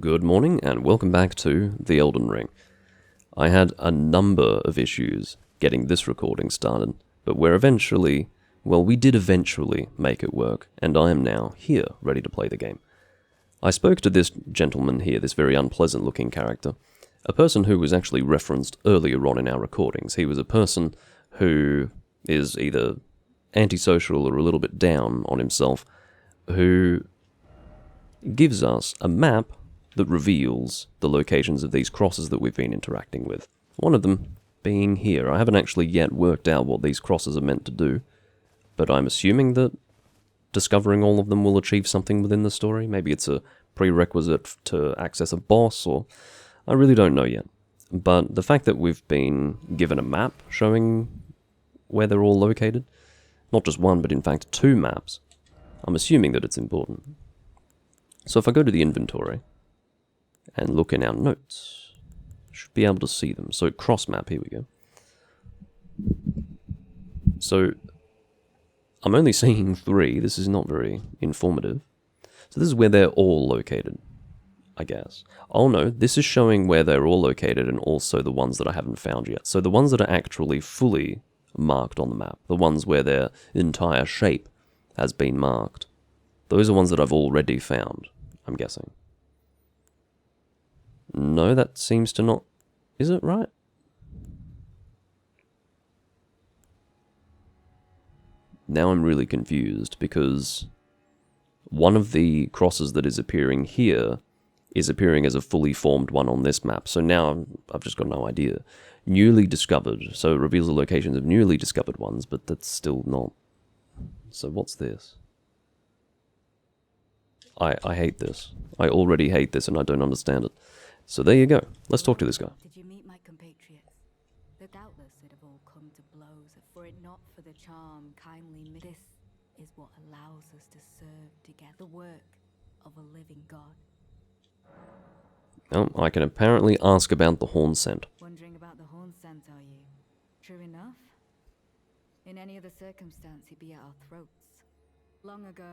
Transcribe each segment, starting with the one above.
Good morning and welcome back to The Elden Ring. I had a number of issues getting this recording started, but we did eventually make it work, and I am now here, ready to play the game. I spoke to this gentleman here, this very unpleasant looking character, a person who was actually referenced earlier on in our recordings. He was a person who is either antisocial or a little bit down on himself, who gives us a map that reveals the locations of these crosses that we've been interacting with. One of them being here. I haven't actually yet worked out what these crosses are meant to do, but I'm assuming that discovering all of them will achieve something within the story. Maybe it's a prerequisite to access a boss, or I really don't know yet. But the fact that we've been given a map showing where they're all located, not just one, but in fact two maps, I'm assuming that it's important. So if I go to the inventory and look in our notes, I should be able to see them. So cross map, here we go. So I'm only seeing 3. This is not very informative. So this is where they're all located, I guess. Oh no, this is showing where they're all located and also the ones that I haven't found yet. So the ones that are actually fully marked on the map, the ones where their entire shape has been marked, those are ones that I've already found, I'm guessing. No, that seems to not... Is it right? Now I'm really confused, because one of the crosses that is appearing here is appearing as a fully formed one on this map. So now I've just got no idea. Newly discovered. So it reveals the locations of newly discovered ones, but that's still not... So what's this? I hate this. I already hate this and I don't understand it. So there you go. Let's talk to this guy. Did you meet my compatriots? Though doubtless it have all come to blows, were it not for the charm kindly this is what allows us to serve together the work of a living god. Oh, I can apparently ask about the horn scent. Wondering about the horn scent, are you? True enough. In any other circumstance, he'd be at our throats. Long ago,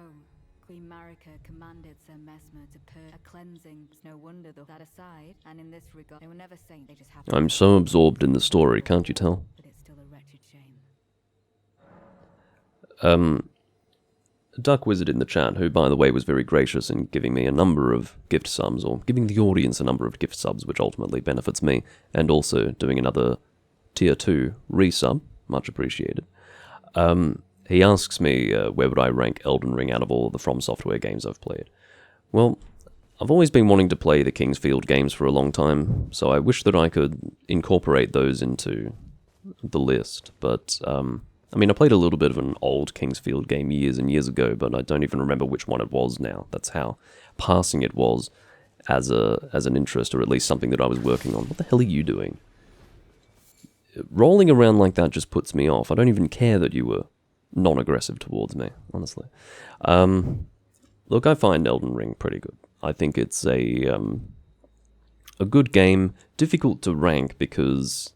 Queen Marika commanded Sir Mesmer to purge a cleansing. It's no wonder though. That aside, and in this regard, they were never saints. They just happened. I'm so absorbed in the story, can't you tell? But it's still a wretched shame. Duck Wizard in the chat, who by the way was very gracious in giving me a number of gift subs, or giving the audience a number of gift subs, which ultimately benefits me, and also doing another tier 2 resub, much appreciated. He asks me where would I rank Elden Ring out of all of the From Software games I've played. Well, I've always been wanting to play the Kingsfield games for a long time, so I wish that I could incorporate those into the list, but I mean, I played a little bit of an old Kingsfield game years and years ago, but I don't even remember which one it was now. That's how passing it was as an interest, or at least something that I was working on. What the hell are you doing? Rolling around like that just puts me off. I don't even care that you were non-aggressive towards me, honestly. Look, I find Elden Ring pretty good. I think it's a good game, difficult to rank because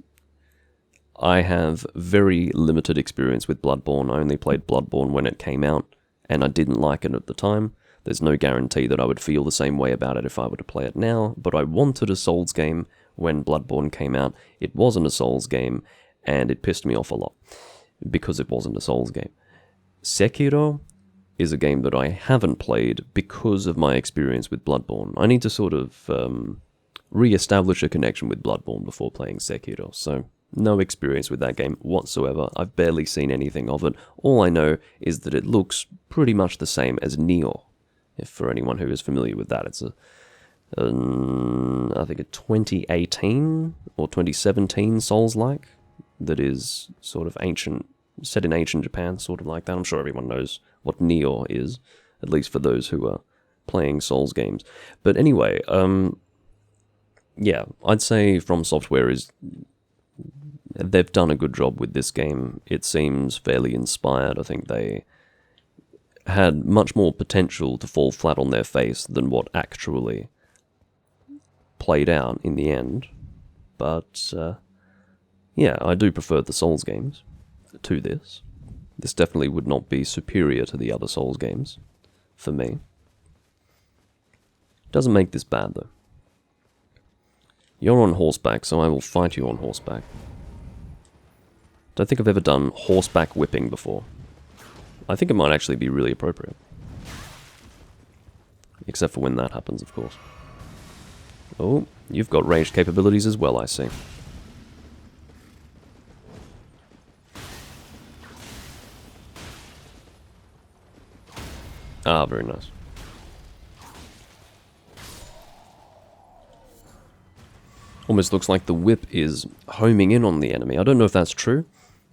I have very limited experience with Bloodborne. I only played Bloodborne when it came out, and I didn't like it at the time. There's no guarantee that I would feel the same way about it if I were to play it now, but I wanted a Souls game when Bloodborne came out. It wasn't a Souls game, and it pissed me off a lot, because it wasn't a Souls game. Sekiro is a game that I haven't played because of my experience with Bloodborne. I need to sort of re-establish a connection with Bloodborne before playing Sekiro, so no experience with that game whatsoever. I've barely seen anything of it. All I know is that it looks pretty much the same as Nioh, if for anyone who is familiar with that. It's I think a 2018 or 2017 Souls-like that is sort of ancient, set in ancient Japan, sort of like that. I'm sure everyone knows what Nioh is, at least for those who are playing Souls games. But anyway, yeah, I'd say From Software they've done a good job with this game. It seems fairly inspired. I think they had much more potential to fall flat on their face than what actually played out in the end. But yeah, I do prefer the Souls games to this. This definitely would not be superior to the other Souls games, for me. Doesn't make this bad, though. You're on horseback, so I will fight you on horseback. Don't think I've ever done horseback whipping before. I think it might actually be really appropriate. Except for when that happens, of course. Oh, you've got ranged capabilities as well, I see. Ah, very nice. Almost looks like the whip is homing in on the enemy. I don't know if that's true,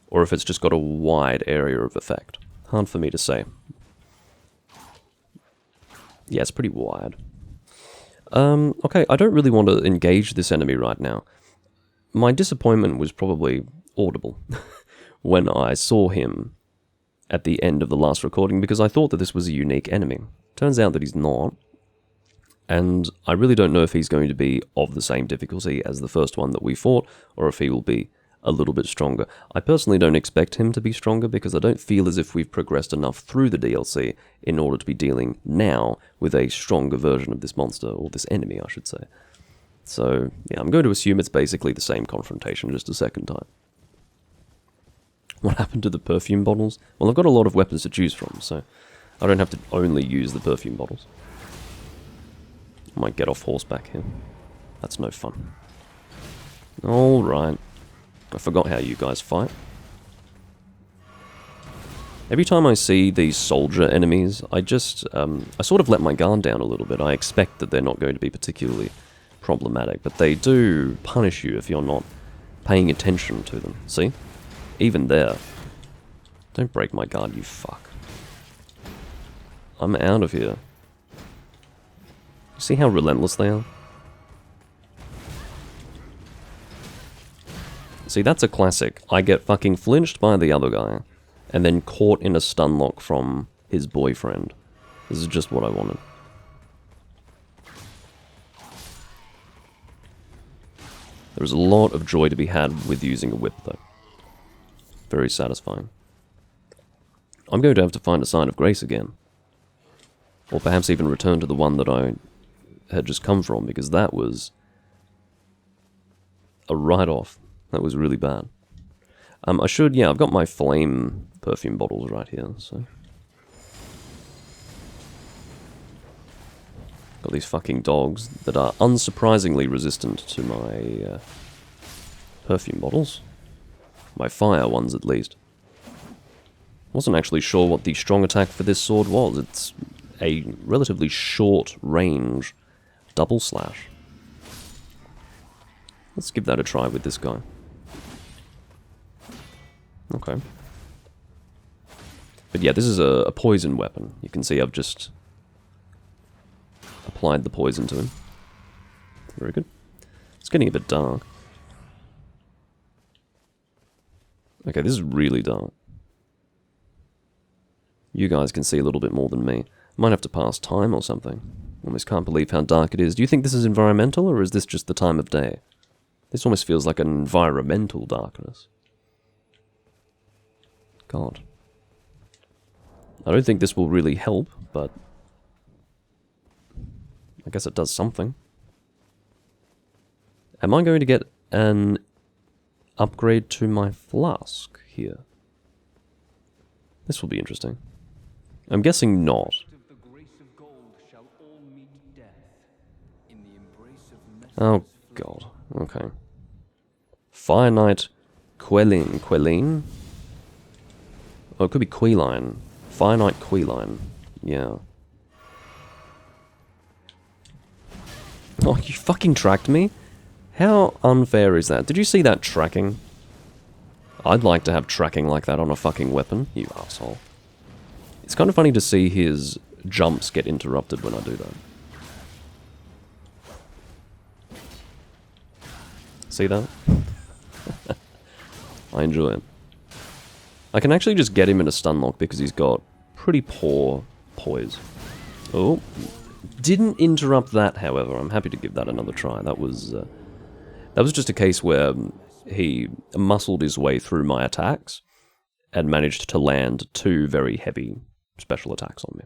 or if it's just got a wide area of effect. Hard for me to say. Yeah, it's pretty wide. Okay, I don't really want to engage this enemy right now. My disappointment was probably audible when I saw him at the end of the last recording, because I thought that this was a unique enemy. Turns out that he's not, and I really don't know if he's going to be of the same difficulty as the first one that we fought, or if he will be a little bit stronger. I personally don't expect him to be stronger, because I don't feel as if we've progressed enough through the DLC in order to be dealing now with a stronger version of this monster, or this enemy, I should say. So, yeah, I'm going to assume it's basically the same confrontation, just a second time. What happened to the perfume bottles? Well, I've got a lot of weapons to choose from, so I don't have to only use the perfume bottles. I might get off horseback here. That's no fun. Alright. I forgot how you guys fight. Every time I see these soldier enemies, I sort of let my guard down a little bit. I expect that they're not going to be particularly problematic, but they do punish you if you're not paying attention to them. See? Even there. Don't break my guard, you fuck. I'm out of here. See how relentless they are? See, that's a classic. I get fucking flinched by the other guy, and then caught in a stun lock from his boyfriend. This is just what I wanted. There's a lot of joy to be had with using a whip, though. Very satisfying. I'm going to have to find a sign of grace again. Or perhaps even return to the one that I had just come from, because that was a write-off. That was really bad. I've got my flame perfume bottles right here, so. Got these fucking dogs that are unsurprisingly resistant to my perfume bottles. My fire ones, at least. Wasn't actually sure what the strong attack for this sword was. It's a relatively short range double slash. Let's give that a try with this guy. Okay. But yeah, this is a poison weapon. You can see I've just applied the poison to him. Very good. It's getting a bit dark. Okay, this is really dark. You guys can see a little bit more than me. Might have to pass time or something. Almost can't believe how dark it is. Do you think this is environmental, or is this just the time of day? This almost feels like an environmental darkness. God. I don't think this will really help, but I guess it does something. Am I going to get an upgrade to my flask here? This will be interesting. I'm guessing not. Oh, God. Okay. Fire Knight Quelline? Oh, it could be Queline. Fire Knight Queline. Yeah. Oh, you fucking tracked me? How unfair is that? Did you see that tracking? I'd like to have tracking like that on a fucking weapon, you asshole. It's kind of funny to see his jumps get interrupted when I do that. See that? I enjoy it. I can actually just get him in a stun lock because he's got pretty poor poise. Oh, didn't interrupt that, however. I'm happy to give that another try. That was just a case where he muscled his way through my attacks and managed to land 2 very heavy special attacks on me.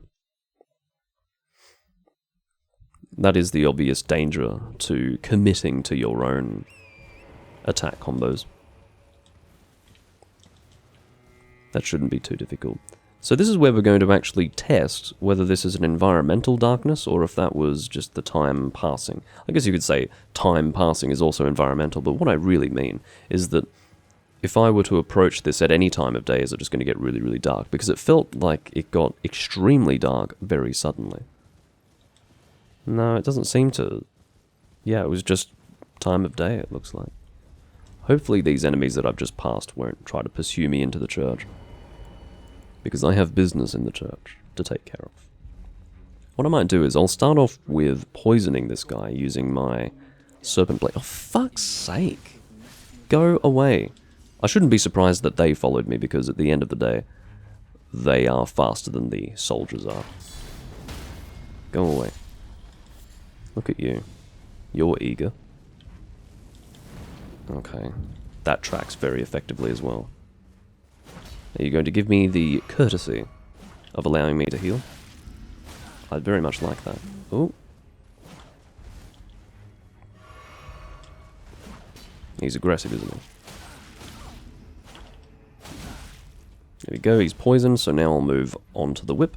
that is the obvious danger to committing to your own attack combos. That shouldn't be too difficult. So this is where we're going to actually test whether this is an environmental darkness or if that was just the time passing. I guess you could say time passing is also environmental, but what I really mean is that if I were to approach this at any time of day, is it just going to get really, really dark? Because it felt like it got extremely dark very suddenly. No, it doesn't seem to. Yeah, it was just time of day, it looks like. Hopefully these enemies that I've just passed won't try to pursue me into the church, because I have business in the church to take care of. What I might do is I'll start off with poisoning this guy using my serpent blade. Oh, fuck's sake. Go away. I shouldn't be surprised that they followed me, because at the end of the day, they are faster than the soldiers are. Go away. Look at you. You're eager. Okay. That tracks very effectively as well. Are you going to give me the courtesy of allowing me to heal? I'd very much like that. Oh. He's aggressive, isn't he? There we go, he's poisoned, so now I'll move on to the whip.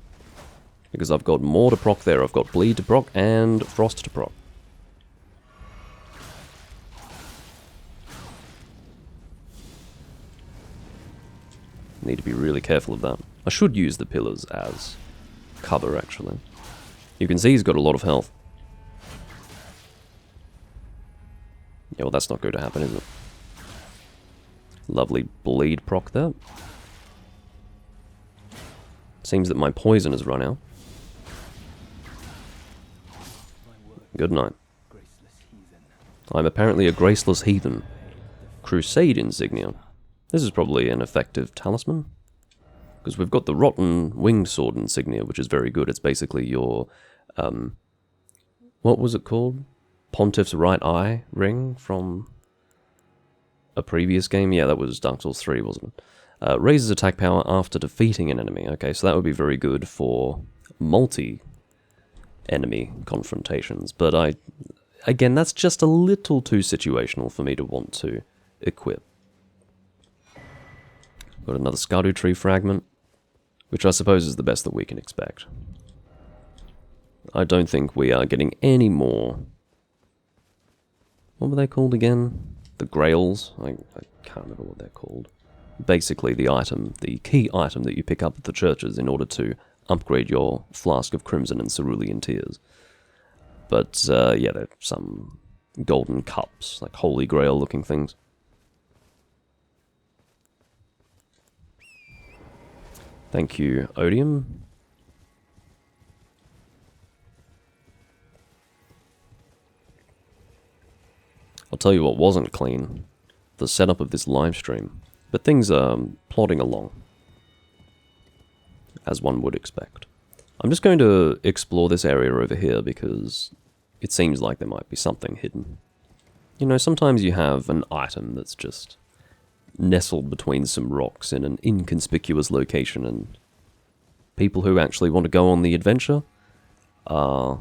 Because I've got more to proc there. I've got bleed to proc and frost to proc. Need to be really careful of that. I should use the pillars as cover, actually. You can see he's got a lot of health. Yeah, well, that's not going to happen, is it? Lovely bleed proc there. Seems that my poison has run out. Good night. I'm apparently a graceless heathen. Crusade insignia. This is probably an effective talisman, because we've got the rotten winged sword insignia, which is very good. It's basically your, what was it called? Pontiff's right eye ring from a previous game? Yeah, that was Dark Souls 3, wasn't it? Raises attack power after defeating an enemy. Okay, so that would be very good for multi-enemy confrontations. But again, that's just a little too situational for me to want to equip. Got another Erdtree fragment, which I suppose is the best that we can expect. I don't think we are getting any more. What were they called again? The Grails? I can't remember what they're called. Basically the item, the key item that you pick up at the churches in order to upgrade your Flask of Crimson and Cerulean Tears. But yeah, they're some golden cups, like Holy Grail looking things. Thank you, Odium. I'll tell you what wasn't clean. The setup of this live stream. But things are plodding along, as one would expect. I'm just going to explore this area over here because it seems like there might be something hidden. You know, sometimes you have an item that's just nestled between some rocks in an inconspicuous location, and people who actually want to go on the adventure are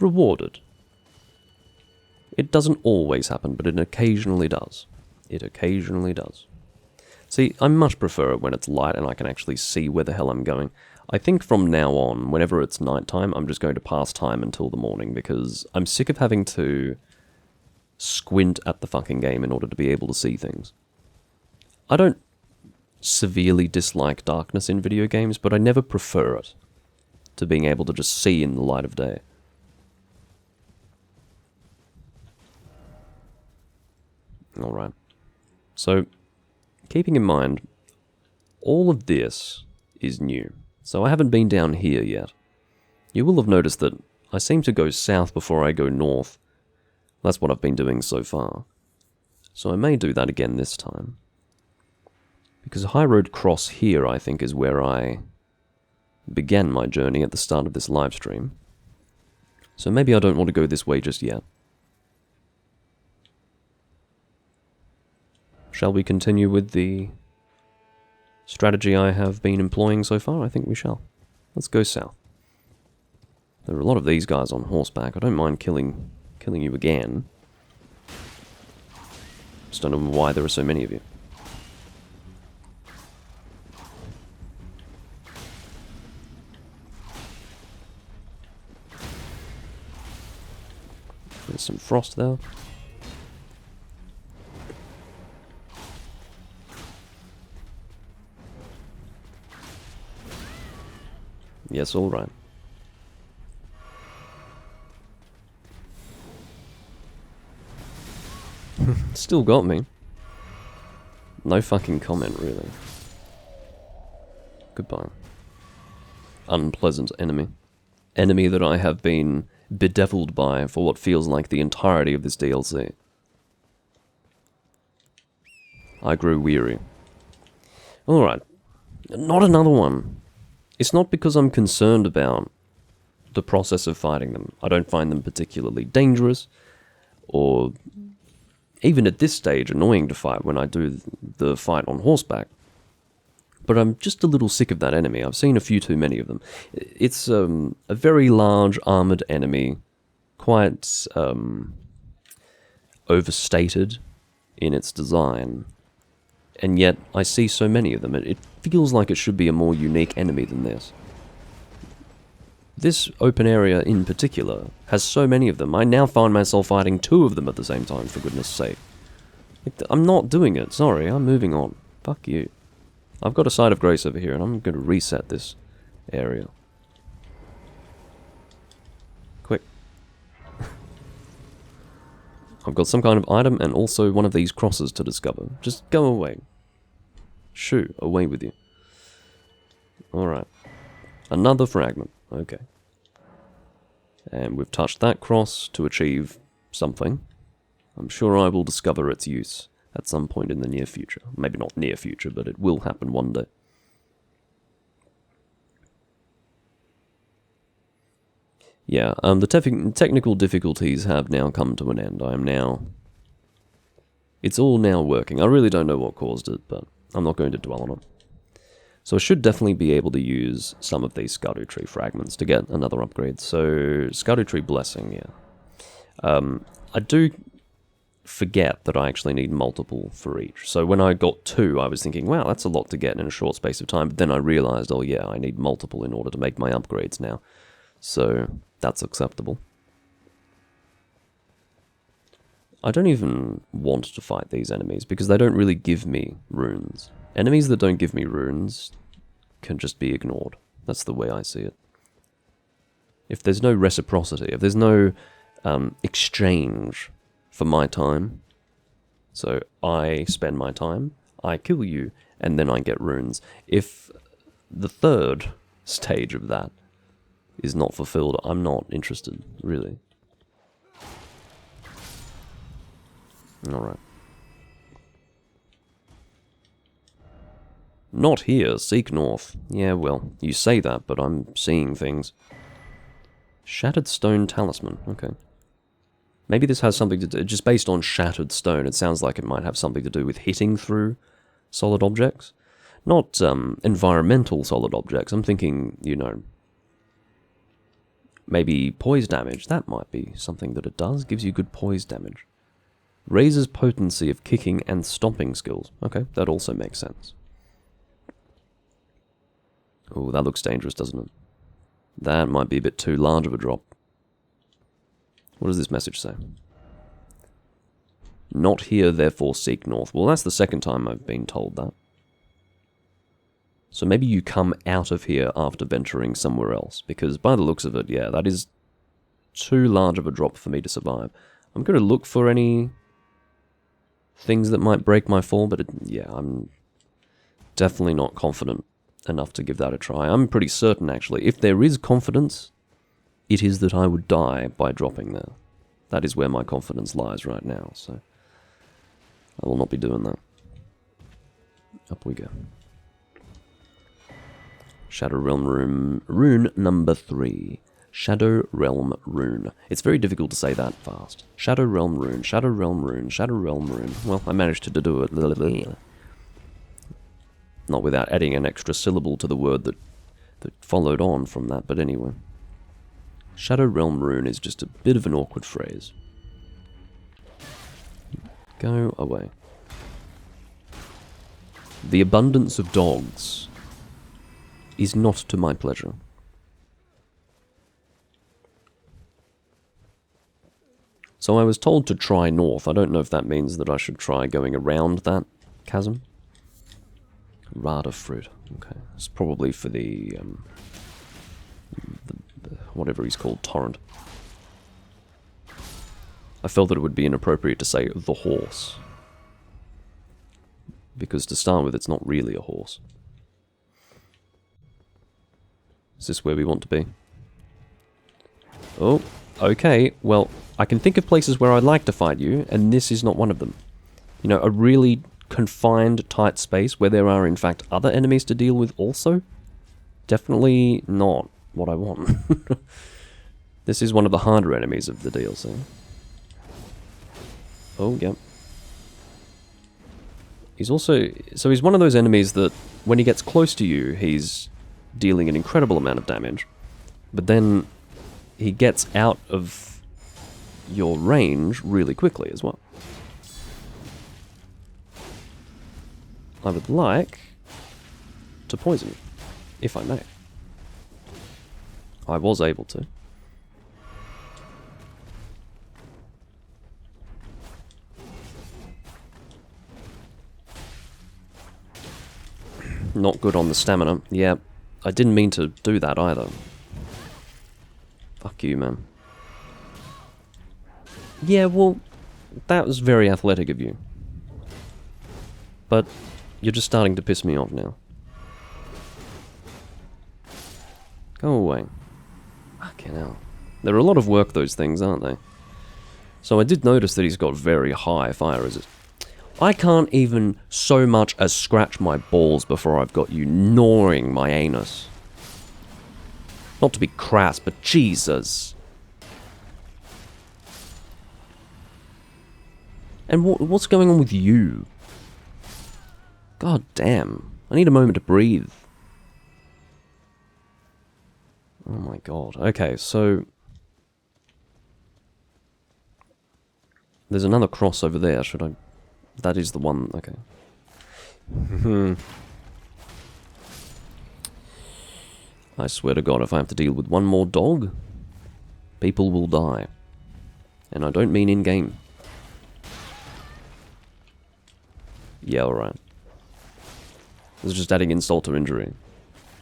rewarded. It doesn't always happen, but it occasionally does. It occasionally does. See, I much prefer it when it's light and I can actually see where the hell I'm going. I think from now on, whenever it's nighttime, I'm just going to pass time until the morning, because I'm sick of having to squint at the fucking game in order to be able to see things. I don't severely dislike darkness in video games, but I never prefer it to being able to just see in the light of day. Alright. So, keeping in mind, all of this is new. So I haven't been down here yet. You will have noticed that I seem to go south before I go north. That's what I've been doing so far. So I may do that again this time. Because High Road Cross here, I think, is where I began my journey at the start of this live stream. So maybe I don't want to go this way just yet. Shall we continue with the strategy I have been employing so far? I think we shall. Let's go south. There are a lot of these guys on horseback. I don't mind killing you again. Just don't know why there are so many of you. There's some frost there. Yes, all right. Still got me. No fucking comment, really. Goodbye. Unpleasant enemy. Enemy that I have been bedeviled by for what feels like the entirety of this DLC. I grew weary. Alright. Not another one. It's not because I'm concerned about the process of fighting them. I don't find them particularly dangerous, or even at this stage annoying to fight when I do the fight on horseback. But I'm just a little sick of that enemy. I've seen a few too many of them. It's a very large armoured enemy, quite overstated in its design, and yet I see so many of them. It feels like it should be a more unique enemy than this. This open area in particular has so many of them. I now find myself fighting 2 of them at the same time, for goodness sake. I'm not doing it, sorry, I'm moving on. Fuck you. I've got a side of grace over here, and I'm going to reset this area. Quick. I've got some kind of item, and also one of these crosses to discover. Just go away. Shoo, away with you. Alright. Another fragment. Okay. And we've touched that cross to achieve something. I'm sure I will discover its use at some point in the near future. Maybe not near future, but it will happen one day. Yeah, the technical difficulties have now come to an end. It's all now working. I really don't know what caused it, but I'm not going to dwell on it. So I should definitely be able to use some of these Erdtree fragments to get another upgrade. So, Erdtree Blessing, yeah. I do forget that I actually need multiple for each. So when I got 2, I was thinking, wow, that's a lot to get in a short space of time. But then I realized, oh yeah, I need multiple in order to make my upgrades now. So, that's acceptable. I don't even want to fight these enemies because they don't really give me runes. Enemies that don't give me runes can just be ignored. That's the way I see it. If there's no reciprocity, if there's no exchange for my time, so I spend my time, I kill you, and then I get runes. If the third stage of that is not fulfilled, I'm not interested, really. Alright. Not here, seek north. Yeah, well, you say that, but I'm seeing things. Shattered stone talisman, okay. Maybe this has something to do, just based on shattered stone, it sounds like it might have something to do with hitting through solid objects. Not environmental solid objects, I'm thinking, you know, maybe poise damage. That might be something that it does, gives you good poise damage. Raises potency of kicking and stomping skills. Okay, that also makes sense. Oh, that looks dangerous, doesn't it? That might be a bit too large of a drop. What does this message say? Not here, therefore seek north. Well, that's the second time I've been told that. So maybe you come out of here after venturing somewhere else, because by the looks of it, yeah, that is too large of a drop for me to survive. I'm going to look for any things that might break my fall, but yeah, I'm definitely not confident enough to give that a try. I'm pretty certain, actually, if there is confidence, it is that I would die by dropping there. That is where my confidence lies right now, so I will not be doing that. Up we go. Shadow Realm rune number 3. Shadow Realm rune. It's very difficult to say that fast. Shadow Realm rune, Shadow Realm rune, Shadow Realm rune. Well, I managed to do it. Not without adding an extra syllable to the word that followed on from that, but anyway. Shadow Realm Rune is just a bit of an awkward phrase. Go away. The abundance of dogs is not to my pleasure. So I was told to try north. I don't know if that means that I should try going around that chasm. Rada fruit. Okay. It's probably for the whatever he's called, torrent. I felt that it would be inappropriate to say the horse. Because to start with, it's not really a horse. Is this where we want to be? Oh, okay. Well, I can think of places where I'd like to fight you, and this is not one of them. You know, a really confined, tight space where there are, in fact, other enemies to deal with also? Definitely not what I want. This is one of the harder enemies of the DLC. Oh, yep. He's also... So he's one of those enemies that, when he gets close to you, he's dealing an incredible amount of damage. But then he gets out of your range really quickly as well. I would like to poison you, if I may. I was able to. Not good on the stamina. Yeah, I didn't mean to do that either. Fuck you, man. Yeah, well, that was very athletic of you. But you're just starting to piss me off now. Go away. Fucking hell. They're a lot of work, those things, aren't they? So I did notice that he's got very high fire resistance. I can't even so much as scratch my balls before I've got you gnawing my anus. Not to be crass, but Jesus. And what's going on with you? God damn. I need a moment to breathe. Oh my god. Okay, so... There's another cross over there, should I... That is the one, okay. I swear to God, if I have to deal with one more dog, people will die. And I don't mean in-game. Yeah, alright. This is just adding insult to injury.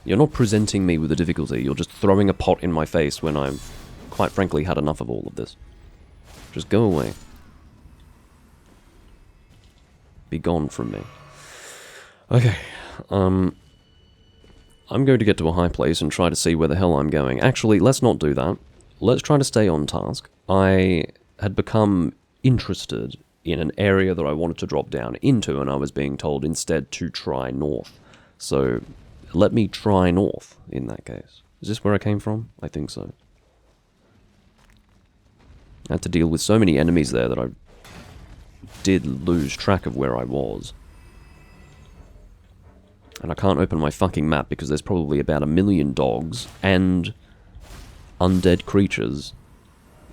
You're not presenting me with a difficulty, you're just throwing a pot in my face when I've, quite frankly, had enough of all of this. Just go away. Be gone from me. Okay, I'm going to get to a high place and try to see where the hell I'm going. Actually, let's not do that. Let's try to stay on task. I had become interested in an area that I wanted to drop down into, and I was being told instead to try north. So, let me try north, in that case. Is this where I came from? I think so. I had to deal with so many enemies there that I did lose track of where I was. And I can't open my fucking map because there's probably about 1 million dogs and undead creatures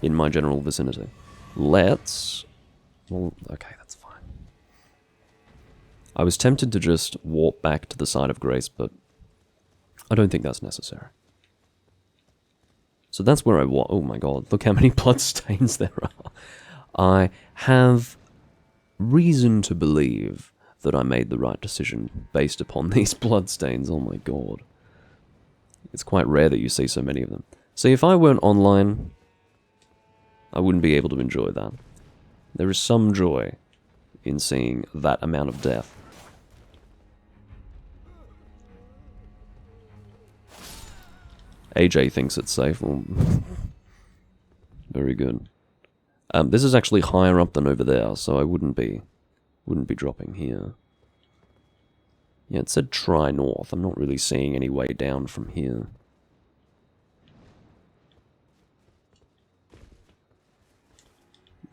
in my general vicinity. Let's... Well, okay, that's fine. I was tempted to just warp back to the side of Grace, but I don't think that's necessary. So that's where I was. Oh my god, look how many bloodstains there are. I have reason to believe that I made the right decision based upon these bloodstains. Oh my god. It's quite rare that you see so many of them. See, if I weren't online, I wouldn't be able to enjoy that. There is some joy in seeing that amount of death. AJ thinks it's safe. Well, very good. This is actually higher up than over there, so I wouldn't be dropping here. Yeah, it said try north. I'm not really seeing any way down from here.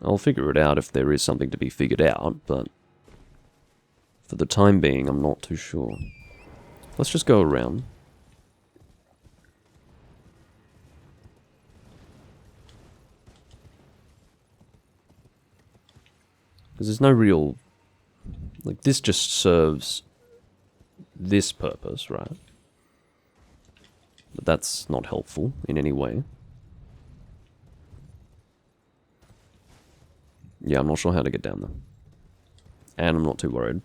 I'll figure it out if there is something to be figured out, but for the time being, I'm not too sure. Let's just go around. Because there's no real... Like, this just serves this purpose, right? But that's not helpful in any way. Yeah, I'm not sure how to get down there. And I'm not too worried.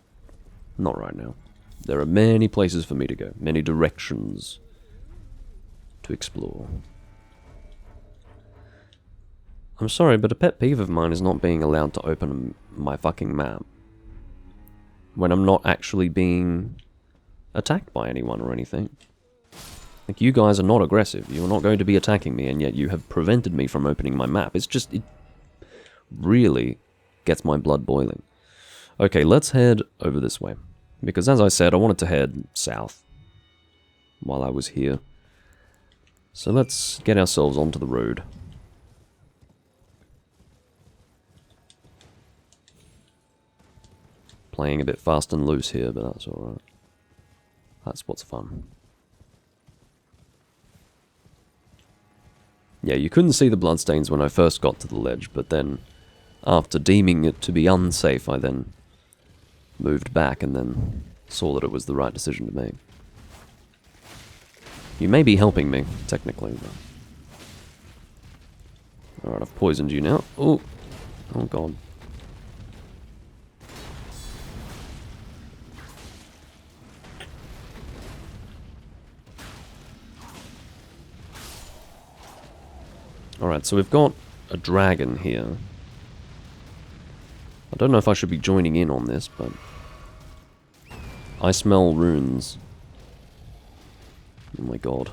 Not right now. There are many places for me to go. Many directions to explore. I'm sorry, but a pet peeve of mine is not being allowed to open my fucking map when I'm not actually being attacked by anyone or anything. Like, you guys are not aggressive. You are not going to be attacking me, and yet you have prevented me from opening my map. It's just... It really gets my blood boiling. Okay, let's head over this way. Because as I said, I wanted to head south while I was here. So let's get ourselves onto the road. Playing a bit fast and loose here, but that's alright. That's what's fun. Yeah, you couldn't see the bloodstains when I first got to the ledge, but then, after deeming it to be unsafe, I then moved back and then saw that it was the right decision to make. You may be helping me, technically. Alright, I've poisoned you now. Oh god. Alright, so we've got a dragon here. I don't know if I should be joining in on this, but... I smell runes. Oh my god.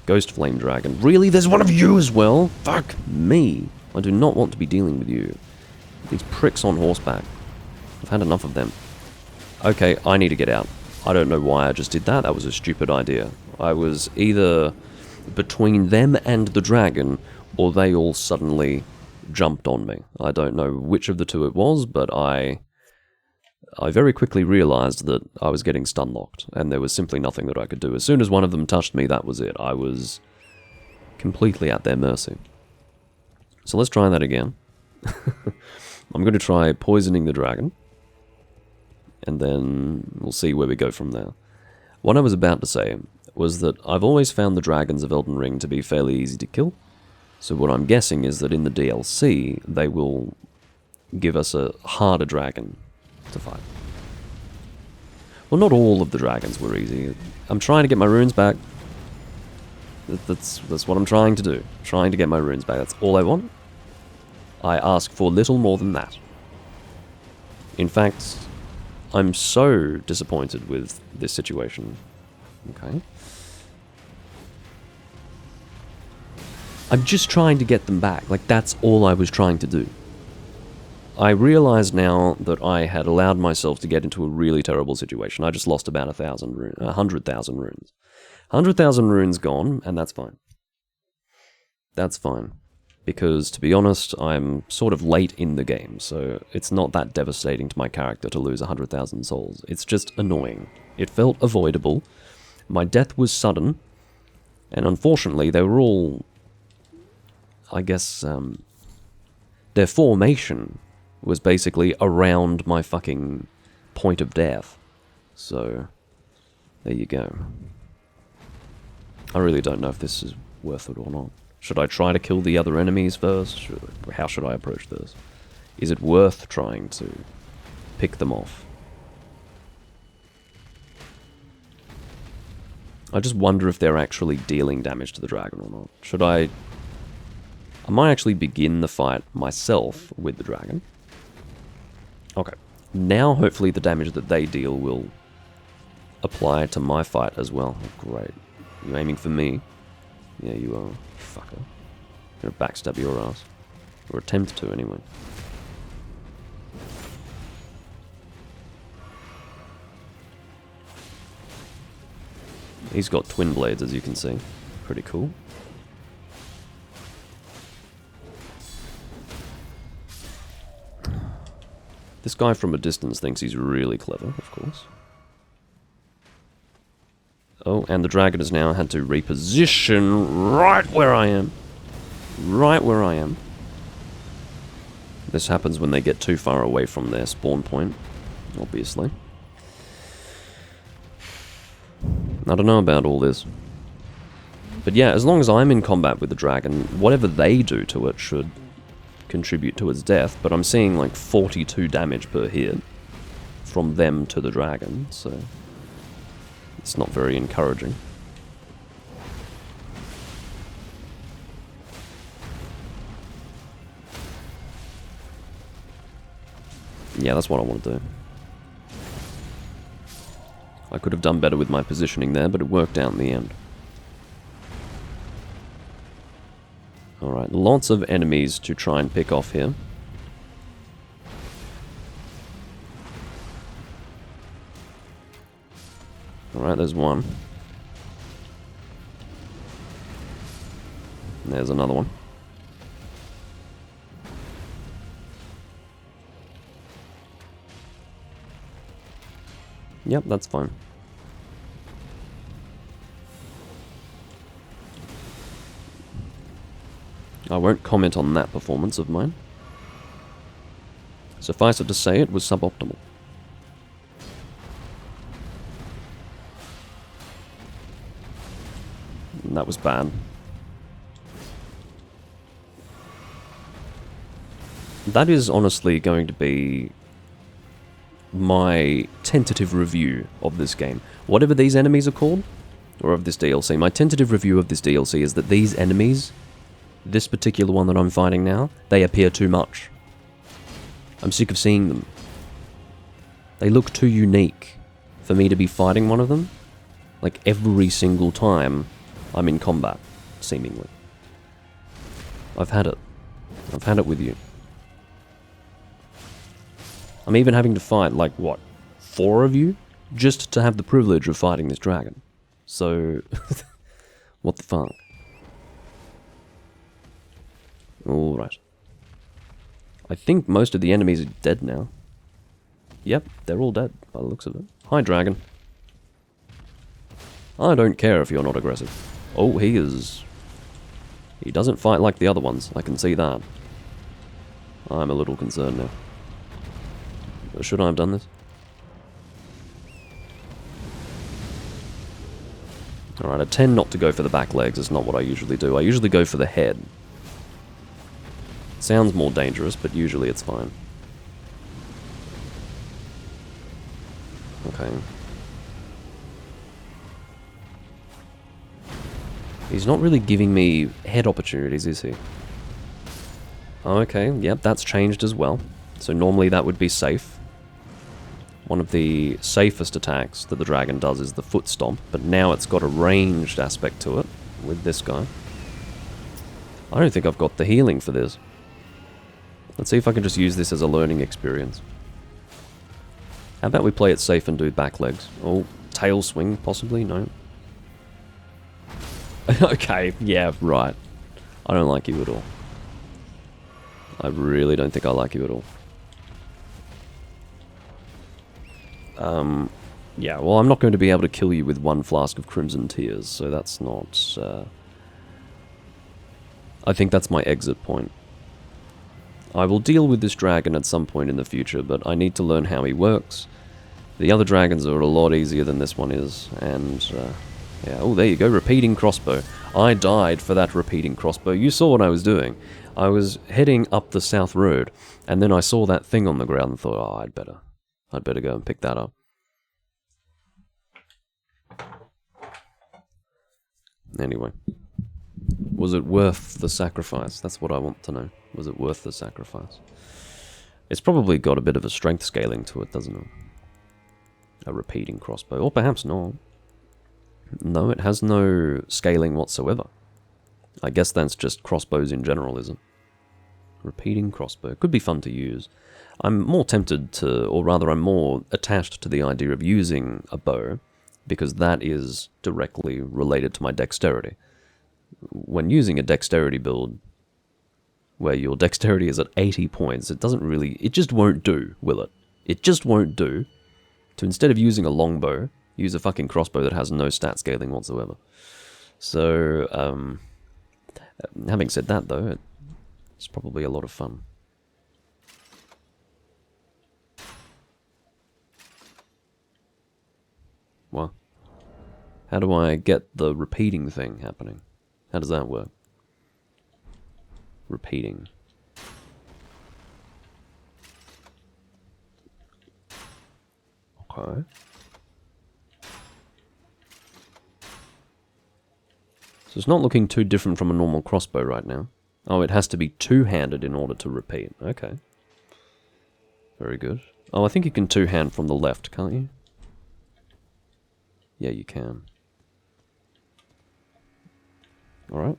Ghost Flame Dragon. Really? There's one of you as well? Fuck me. I do not want to be dealing with you. These pricks on horseback. I've had enough of them. Okay, I need to get out. I don't know why I just did that. That was a stupid idea. I was either between them and the dragon, or they all suddenly jumped on me. I don't know which of the two it was, but I very quickly realized that I was getting stun-locked, and there was simply nothing that I could do. As soon as one of them touched me, that was it. I was completely at their mercy. So let's try that again. I'm going to try poisoning the dragon, and then we'll see where we go from there. What I was about to say was that I've always found the dragons of Elden Ring to be fairly easy to kill, so what I'm guessing is that in the DLC, they will give us a harder dragon to fight. Well, not all of the dragons were easy. I'm trying to get my runes back. That's what I'm trying to do. Trying to get my runes back. That's all I want. I ask for little more than that. In fact, I'm so disappointed with this situation. Okay. I'm just trying to get them back. Like, that's all I was trying to do. I realize now that I had allowed myself to get into a really terrible situation. I just lost about 100,000 runes. 100,000 runes gone, and that's fine. That's fine. Because, to be honest, I'm sort of late in the game, so it's not that devastating to my character to lose 100,000 souls. It's just annoying. It felt avoidable. My death was sudden, and unfortunately they were all... I guess, their formation was basically around my fucking point of death. So, there you go. I really don't know if this is worth it or not. Should I try to kill the other enemies first? How should I approach this? Is it worth trying to pick them off? I just wonder if they're actually dealing damage to the dragon or not. Should I might actually begin the fight myself with the dragon. Okay. Now, hopefully, the damage that they deal will apply to my fight as well. Oh, great. You aiming for me? Yeah, you are. Fucker. I'm gonna backstab your ass. Or attempt to, anyway. He's got twin blades, as you can see. Pretty cool. This guy from a distance thinks he's really clever, of course. Oh, and the dragon has now had to reposition right where I am. right where I am. This happens when they get too far away from their spawn point, obviously. I don't know about all this. But yeah, as long as I'm in combat with the dragon, whatever they do to it should contribute to its death, but I'm seeing like 42 damage per hit from them to the dragon, so it's not very encouraging. Yeah, that's what I want to do. I could have done better with my positioning there, but it worked out in the end. Alright, lots of enemies to try and pick off here. Alright, there's one. And there's another one. Yep, that's fine. I won't comment on that performance of mine. Suffice it to say, it was suboptimal. That was bad. That is honestly going to be my tentative review of this game. Whatever these enemies are called, or of this DLC, my tentative review of this DLC is that these enemies, this particular one that I'm fighting now, they appear too much. I'm sick of seeing them. They look too unique for me to be fighting one of them, like every single time I'm in combat, seemingly. I've had it. I've had it with you. I'm even having to fight, like, what, 4 of you? Just to have the privilege of fighting this dragon. So, what the fuck? Alright. I think most of the enemies are dead now. Yep, they're all dead, by the looks of it. Hi, dragon. I don't care if you're not aggressive. Oh, he is... He doesn't fight like the other ones, I can see that. I'm a little concerned now. Should I have done this? Alright, I tend not to go for the back legs, it's not what I usually do. I usually go for the head. Sounds more dangerous, but usually it's fine. Okay. He's not really giving me head opportunities, is he? Okay, yep, that's changed as well. So normally that would be safe. One of the safest attacks that the dragon does is the foot stomp, but now it's got a ranged aspect to it with this guy. I don't think I've got the healing for this. Let's see if I can just use this as a learning experience. How about we play it safe and do back legs? Oh, tail swing, possibly? No. Okay, yeah, right. I don't like you at all. I really don't think I like you at all. Yeah, well, I'm not going to be able to kill you with 1 flask of Crimson Tears, so that's not, I think that's my exit point. I will deal with this dragon at some point in the future, but I need to learn how he works. The other dragons are a lot easier than this one is, and, yeah, oh, there you go, repeating crossbow. I died for that repeating crossbow. You saw what I was doing. I was heading up the south road, and then I saw that thing on the ground and thought, oh, I'd better go and pick that up. Anyway. Was it worth the sacrifice? That's what I want to know. Was it worth the sacrifice? It's probably got a bit of a strength scaling to it, doesn't it? A repeating crossbow. Or perhaps not. No, it has no scaling whatsoever. I guess that's just crossbows in general, is it? Repeating crossbow. Could be fun to use. I'm more tempted to, or rather I'm more attached to the idea of using a bow, because that is directly related to my dexterity. When using a dexterity build, where your dexterity is at 80 points, it doesn't really, it just won't do, will it? It just won't do to, instead of using a longbow, use a fucking crossbow that has no stat scaling whatsoever. So, Having said that, though, it's probably a lot of fun. Well, how do I get the repeating thing happening? How does that work? Repeating. Okay. So it's not looking too different from a normal crossbow right now. Oh, it has to be two-handed in order to repeat. Okay. Very good. Oh, I think you can two-hand from the left, can't you? Yeah, you can. Alright.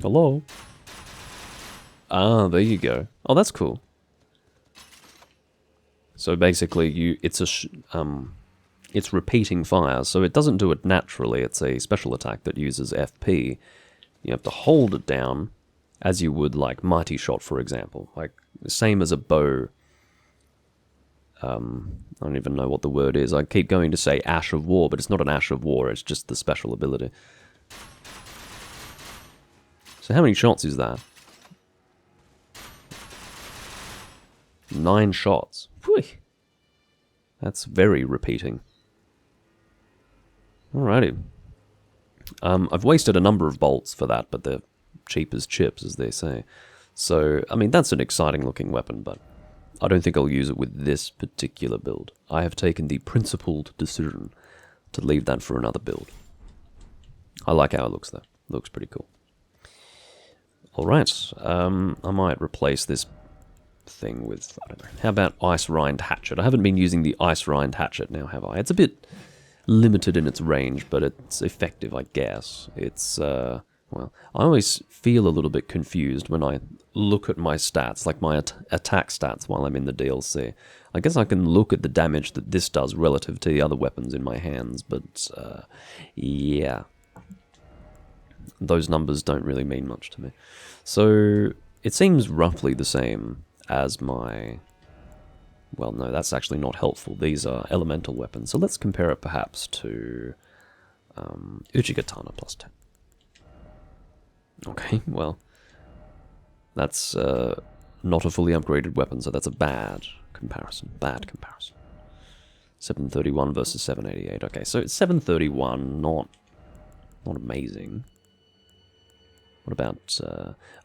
Hello? Ah, there you go. Oh, that's cool. So basically, it's repeating fire, so it doesn't do it naturally. It's a special attack that uses FP. You have to hold it down, as you would like Mighty Shot, for example. Like, same as a bow. I don't even know what the word is. I keep going to say Ash of War, but it's not an Ash of War, it's just the special ability. So how many shots is that? 9 shots. Whew. That's very repeating. Alrighty. I've wasted a number of bolts for that, but they're cheap as chips, as they say. So, I mean, that's an exciting looking weapon, but I don't think I'll use it with this particular build. I have taken the principled decision to leave that for another build. I like how it looks, though. It looks pretty cool. Alright, I might replace this thing with, I don't know, how about Ice Rind Hatchet? I haven't been using the Ice Rind Hatchet now, have I? It's a bit limited in its range, but it's effective, I guess. It's, well, I always feel a little bit confused when I look at my stats, like my attack stats while I'm in the DLC. I guess I can look at the damage that this does relative to the other weapons in my hands, but, yeah. Those numbers don't really mean much to me. So, it seems roughly the same as my... Well, no, that's actually not helpful. These are elemental weapons. So let's compare it perhaps to Uchigatana plus 10. Okay, well, that's not a fully upgraded weapon, so that's a bad comparison. Bad comparison. 731 versus 788. Okay, so it's 731, not amazing. What about,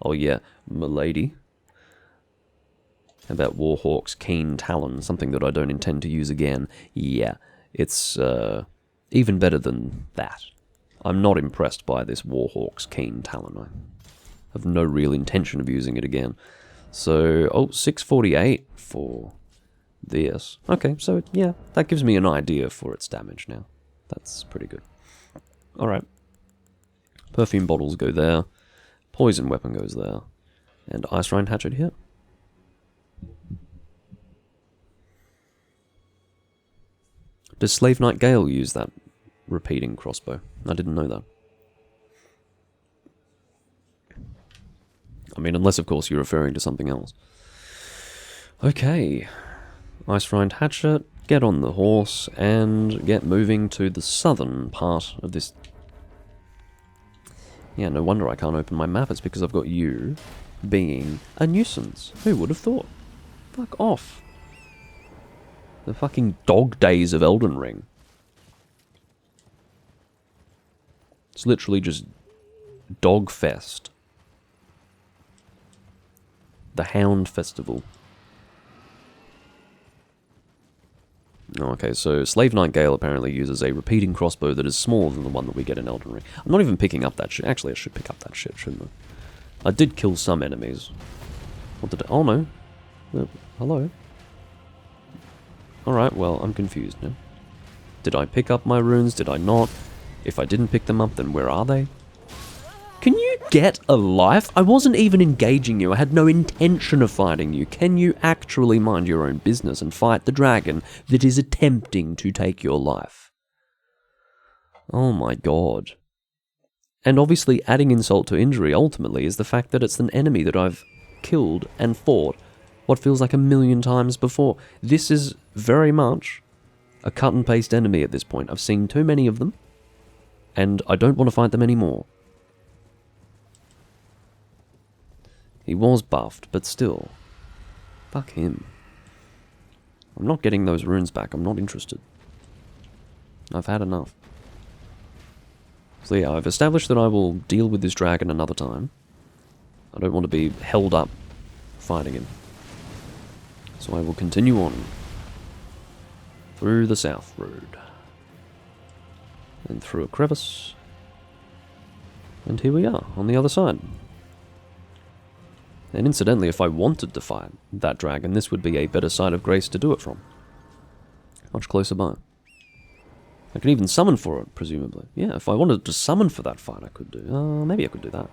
oh yeah, Milady. How about Warhawk's Keen Talon, something that I don't intend to use again? Yeah, it's even better than that. I'm not impressed by this Warhawk's Keen Talon. I have no real intention of using it again. So, oh, 648 for this. Okay, so yeah, that gives me an idea for its damage now. That's pretty good. Alright. Perfume bottles go there. Poison weapon goes there. And Ice Rind Hatchet here. Does Slave Knight Gale use that repeating crossbow? I didn't know that. I mean, unless of course you're referring to something else. Okay. Ice Rind Hatchet, get on the horse, and get moving to the southern part of this. Yeah, no wonder I can't open my map. It's because I've got you being a nuisance. Who would have thought? Fuck off. The fucking dog days of Elden Ring. It's literally just Dog Fest. The Hound Festival. Oh, okay, so Slave Knight Gale apparently uses a repeating crossbow that is smaller than the one that we get in Elden Ring. I'm not even picking up that shit. Actually, I should pick up that shit, shouldn't I? I did kill some enemies. What did I... Oh, no. Hello? Alright, well, I'm confused now. Did I pick up my runes? Did I not? If I didn't pick them up, then where are they? Can you get a life? I wasn't even engaging you. I had no intention of fighting you. Can you actually mind your own business and fight the dragon that is attempting to take your life? Oh my god. And obviously adding insult to injury ultimately is the fact that it's an enemy that I've killed and fought what feels like a million times before. This is very much a cut and paste enemy at this point. I've seen too many of them, and I don't want to fight them anymore. He was buffed, but still. Fuck him. I'm not getting those runes back. I'm not interested. I've had enough. So yeah, I've established that I will deal with this dragon another time. I don't want to be held up fighting him. So I will continue on through the south road. And through a crevice. And here we are, on the other side. And incidentally, if I wanted to fight that dragon, this would be a better side of grace to do it from. Much closer by. I can even summon for it, presumably. Yeah, if I wanted to summon for that fight, I could do. Maybe I could do that.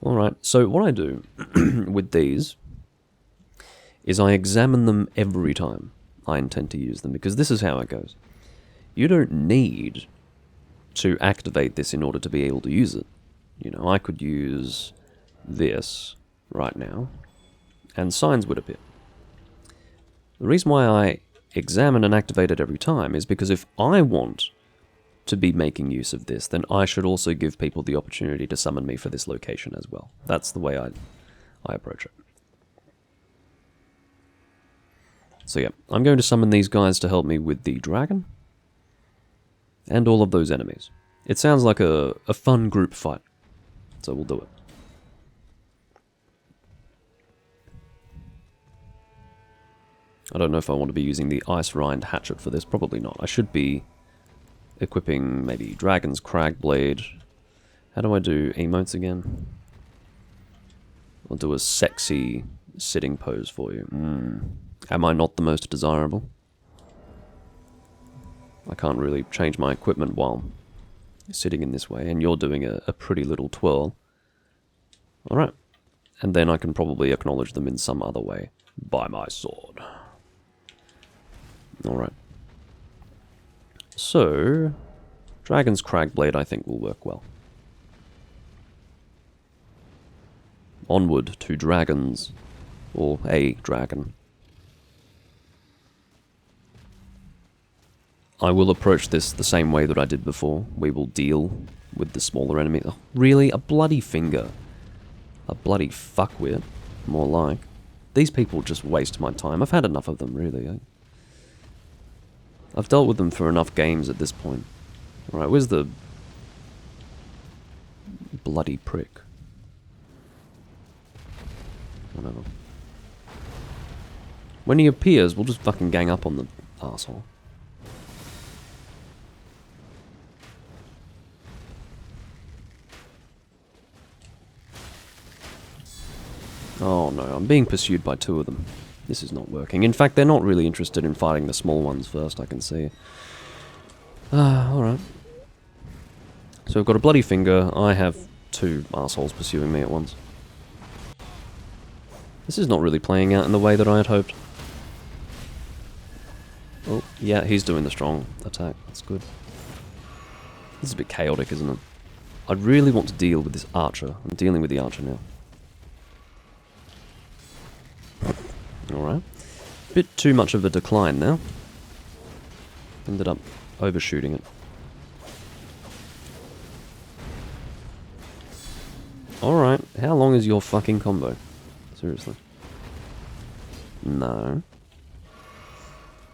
Alright, so what I do with these is I examine them every time I intend to use them, because this is how it goes. You don't need to activate this in order to be able to use it. You know, I could use this right now, and signs would appear. The reason why I examine and activate it every time is because if I want to be making use of this, then I should also give people the opportunity to summon me for this location as well. That's the way I approach it. So yeah, I'm going to summon these guys to help me with the dragon and all of those enemies. It sounds like a fun group fight, so we'll do it. I don't know if I want to be using the Ice Rind Hatchet for this. Probably not. I should be equipping maybe Dragon's Crag Blade. How do I do emotes again? I'll do a sexy sitting pose for you. Am I not the most desirable? I can't really change my equipment while sitting in this way, and you're doing a pretty little twirl. Alright. And then I can probably acknowledge them in some other way. By my sword. Alright. So, Dragon's Crag Blade I think will work well. Onward to dragons, or a dragon. I will approach this the same way that I did before. We will deal with the smaller enemy. Oh, really? A bloody finger? A bloody fuckwit? More like. These people just waste my time. I've had enough of them, really. I've dealt with them for enough games at this point. Alright, where's the bloody prick? Whatever. When he appears, we'll just fucking gang up on the arsehole. Oh no, I'm being pursued by two of them. This is not working. In fact, they're not really interested in fighting the small ones first, I can see. Alright. So I've got a bloody finger. I have two arseholes pursuing me at once. This is not really playing out in the way that I had hoped. Oh, yeah, he's doing the strong attack. That's good. This is a bit chaotic, isn't it? I really want to deal with this archer. I'm dealing with the archer now. Alright. Bit too much of a decline now. Ended up overshooting it. Alright, how long is your fucking combo? Seriously. No.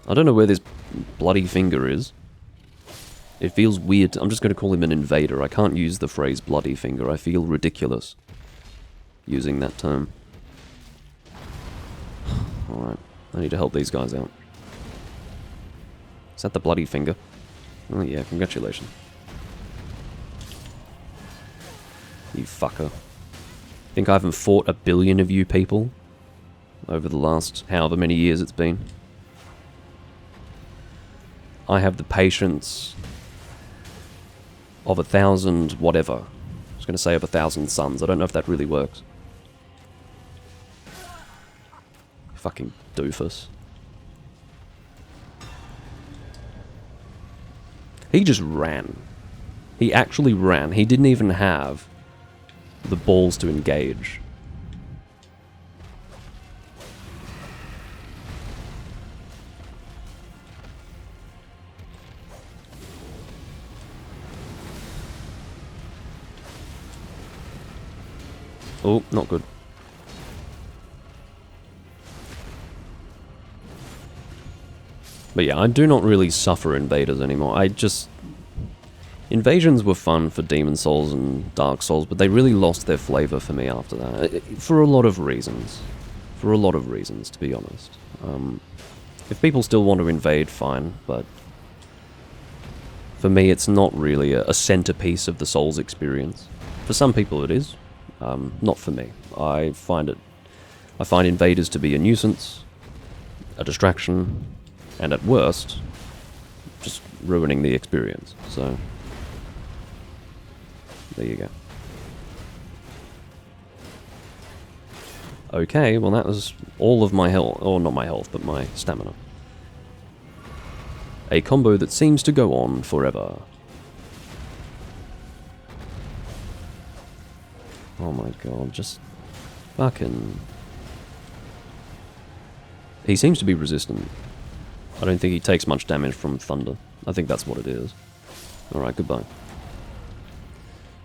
I don't know where this bloody finger is. It feels weird. I'm just going to call him an invader. I can't use the phrase bloody finger. I feel ridiculous using that term. Alright, I need to help these guys out. Is that the bloody finger? Oh yeah, congratulations. You fucker. Think I haven't fought 1 billion of you people over the last however many years it's been? I have the patience of 1,000 whatever. I was going to say of 1,000 suns. I don't know if that really works. Fucking doofus. He just ran. He actually ran. He didn't even have the balls to engage. Oh, not good. But yeah, I do not really suffer invaders anymore. Invasions were fun for Demon Souls and Dark Souls, but they really lost their flavor for me after that. For a lot of reasons. For a lot of reasons, to be honest. If people still want to invade, fine, but for me it's not really a centerpiece of the Souls experience. For some people it is. Not for me. I find invaders to be a nuisance, a distraction, and at worst, just ruining the experience. So, there you go. Okay, well that was all of my health, or not my health, but my stamina. A combo that seems to go on forever. Oh my god, just fucking... He seems to be resistant. I don't think he takes much damage from thunder. I think that's what it is. Alright, goodbye.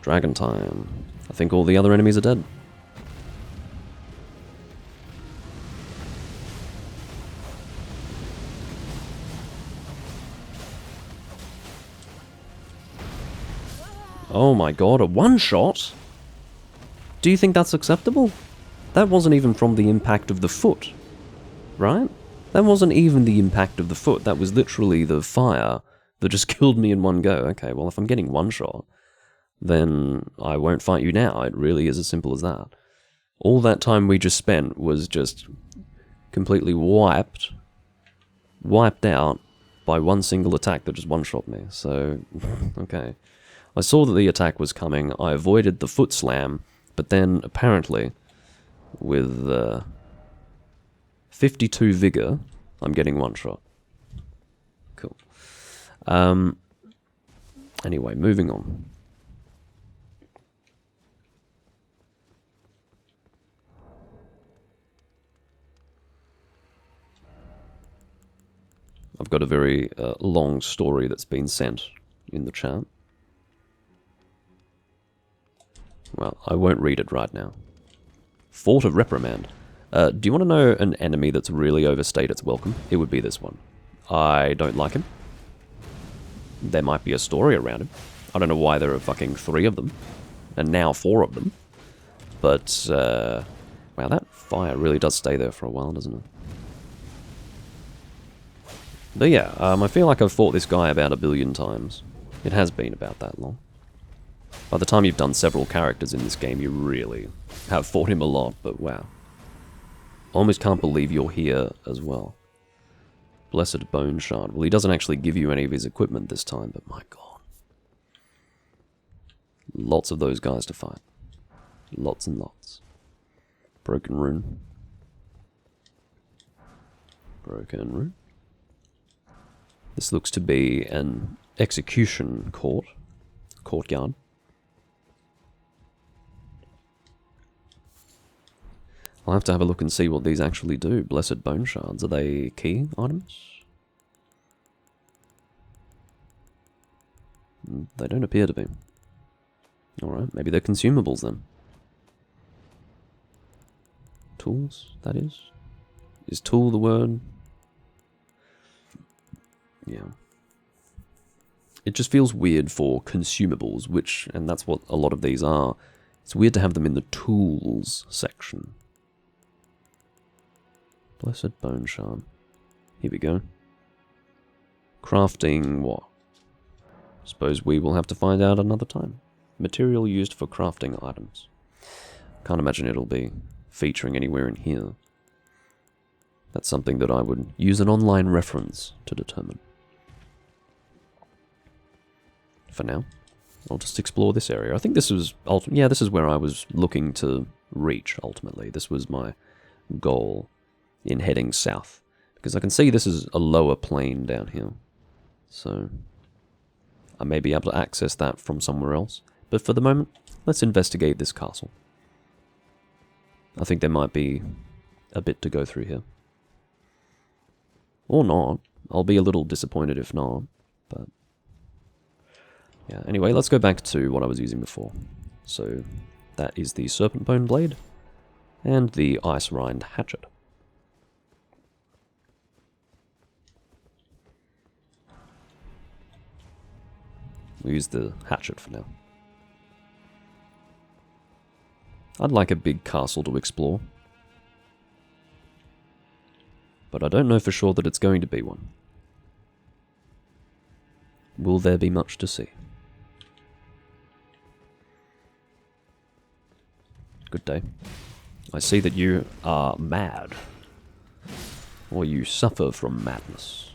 Dragon time. I think all the other enemies are dead. Oh my god, a one-shot? Do you think that's acceptable? That wasn't even from the impact of the foot, right? That wasn't even the impact of the foot. That was literally the fire that just killed me in one go. Okay, well, if I'm getting one shot, then I won't fight you now. It really is as simple as that. All that time we just spent was just completely wiped out by one single attack that just one-shot me. So, okay. I saw that the attack was coming. I avoided the foot slam, but then apparently, with 52 vigor, I'm getting one shot. Cool. Anyway, moving on. I've got a very long story that's been sent in the chat. Well, I won't read it right now. Fort of Reprimand. Do you want to know an enemy that's really overstayed its welcome? It would be this one. I don't like him. There might be a story around him. I don't know why there are fucking 3 of them. And now 4 of them. But, wow, that fire really does stay there for a while, doesn't it? But yeah, I feel like I've fought this guy about 1 billion times. It has been about that long. By the time you've done several characters in this game, you really have fought him a lot, but wow. Almost can't believe you're here as well. Blessed Bone Shard. Well, he doesn't actually give you any of his equipment this time, but my god. Lots of those guys to fight. Lots and lots. Broken Rune. Broken Rune. This looks to be an execution courtyard. I'll have to have a look and see what these actually do. Blessed Bone Shards. Are they key items? They don't appear to be. Alright, maybe they're consumables then. Tools, that is? Is tool the word? Yeah. It just feels weird for consumables, and that's what a lot of these are. It's weird to have them in the tools section. Blessed Bone Shard. Here we go. Crafting what? Suppose we will have to find out another time. Material used for crafting items. Can't imagine it'll be featuring anywhere in here. That's something that I would use an online reference to determine. For now, I'll just explore this area. I think this was... yeah, this is where I was looking to reach, ultimately. This was my goal in heading south. Because I can see this is a lower plane down here. So, I may be able to access that from somewhere else. But for the moment, let's investigate this castle. I think there might be a bit to go through here. Or not. I'll be a little disappointed if not. But yeah, anyway, let's go back to what I was using before. So that is the Serpent Bone Blade and the Ice Rind Hatchet. We'll use the hatchet for now. I'd like a big castle to explore. But I don't know for sure that it's going to be one. Will there be much to see? Good day. I see that you are mad. Or you suffer from madness.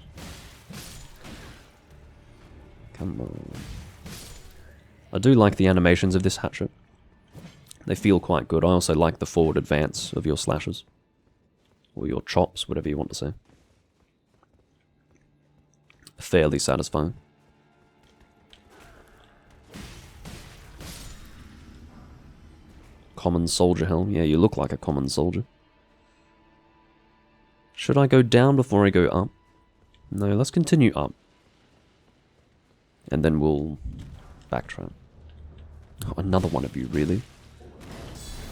Come on. I do like the animations of this hatchet. They feel quite good. I also like the forward advance of your slashes. Or your chops, whatever you want to say. Fairly satisfying. Common soldier helm. Yeah, you look like a common soldier. Should I go down before I go up? No, let's continue up. And then we'll backtrack. Oh, another one of you, really?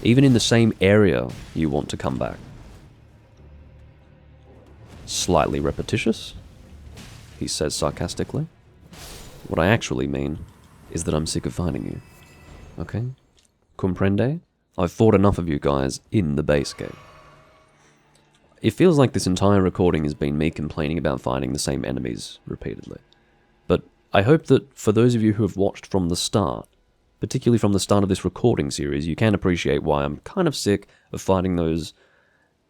Even in the same area, you want to come back. Slightly repetitious, he says sarcastically. What I actually mean is that I'm sick of fighting you. Okay? Comprende? I've fought enough of you guys in the base game. It feels like this entire recording has been me complaining about fighting the same enemies repeatedly. But I hope that for those of you who have watched from the start, particularly from the start of this recording series, you can appreciate why I'm kind of sick of fighting those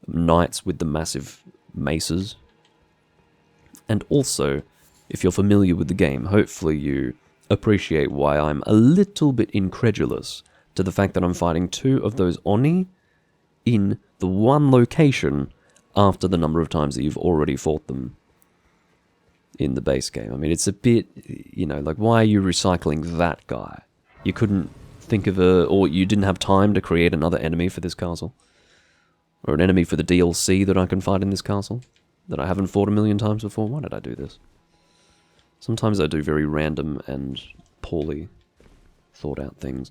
knights with the massive maces. And also, if you're familiar with the game, hopefully you appreciate why I'm a little bit incredulous to the fact that I'm fighting two of those Oni in the one location after the number of times that you've already fought them in the base game. I mean, it's a bit, you know, like, why are you recycling that guy? You couldn't think of or you didn't have time to create another enemy for this castle? Or an enemy for the DLC that I can fight in this castle? That I haven't fought a million times before? Why did I do this? Sometimes I do very random and poorly thought out things.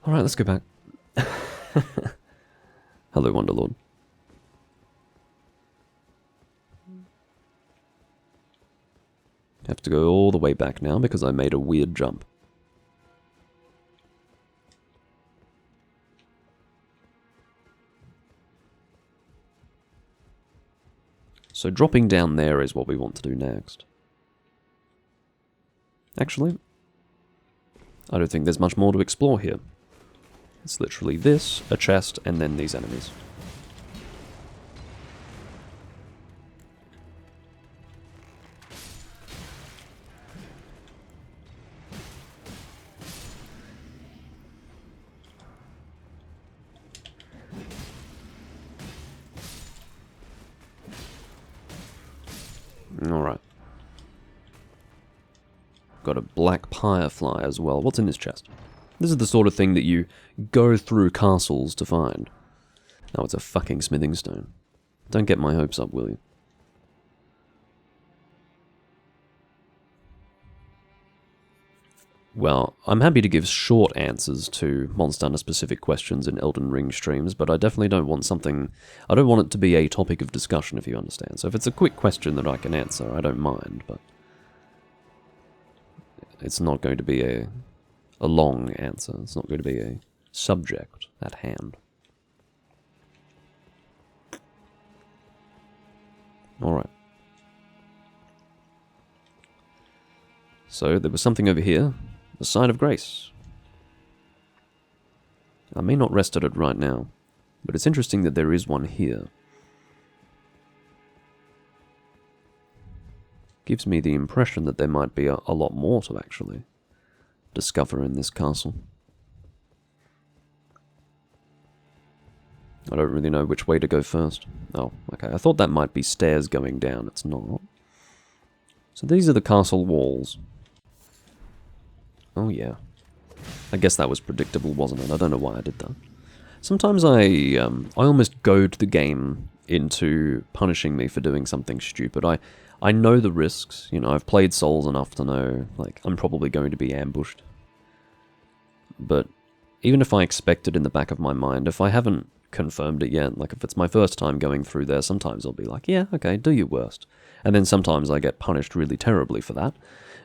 Alright, let's go back. Hello, Wonderlord. Have to go all the way back now because I made a weird jump. So dropping down there is what we want to do next. Actually, I don't think there's much more to explore here. It's literally this, a chest, and then these enemies. Alright. Got a black firefly as well. What's in this chest? This is the sort of thing that you go through castles to find. Oh, it's a fucking smithing stone. Don't get my hopes up, will you? Well, I'm happy to give short answers to Monster Hunter specific questions in Elden Ring streams, but I definitely don't want something... I don't want it to be a topic of discussion, if you understand. So if it's a quick question that I can answer, I don't mind, but... it's not going to be a long answer. It's not going to be a subject at hand. Alright. So, there was something over here. The Sign of Grace. I may not rest at it right now, but it's interesting that there is one here. Gives me the impression that there might be a lot more to actually discover in this castle. I don't really know which way to go first. Oh, okay. I thought that might be stairs going down. It's not. So these are the castle walls. Oh yeah. I guess that was predictable, wasn't it? I don't know why I did that. Sometimes I almost goad the game into punishing me for doing something stupid. I know the risks, you know, I've played Souls enough to know, like, I'm probably going to be ambushed. But even if I expect it in the back of my mind, if I haven't confirmed it yet, like if it's my first time going through there, sometimes I'll be like, yeah, okay, do your worst. And then sometimes I get punished really terribly for that.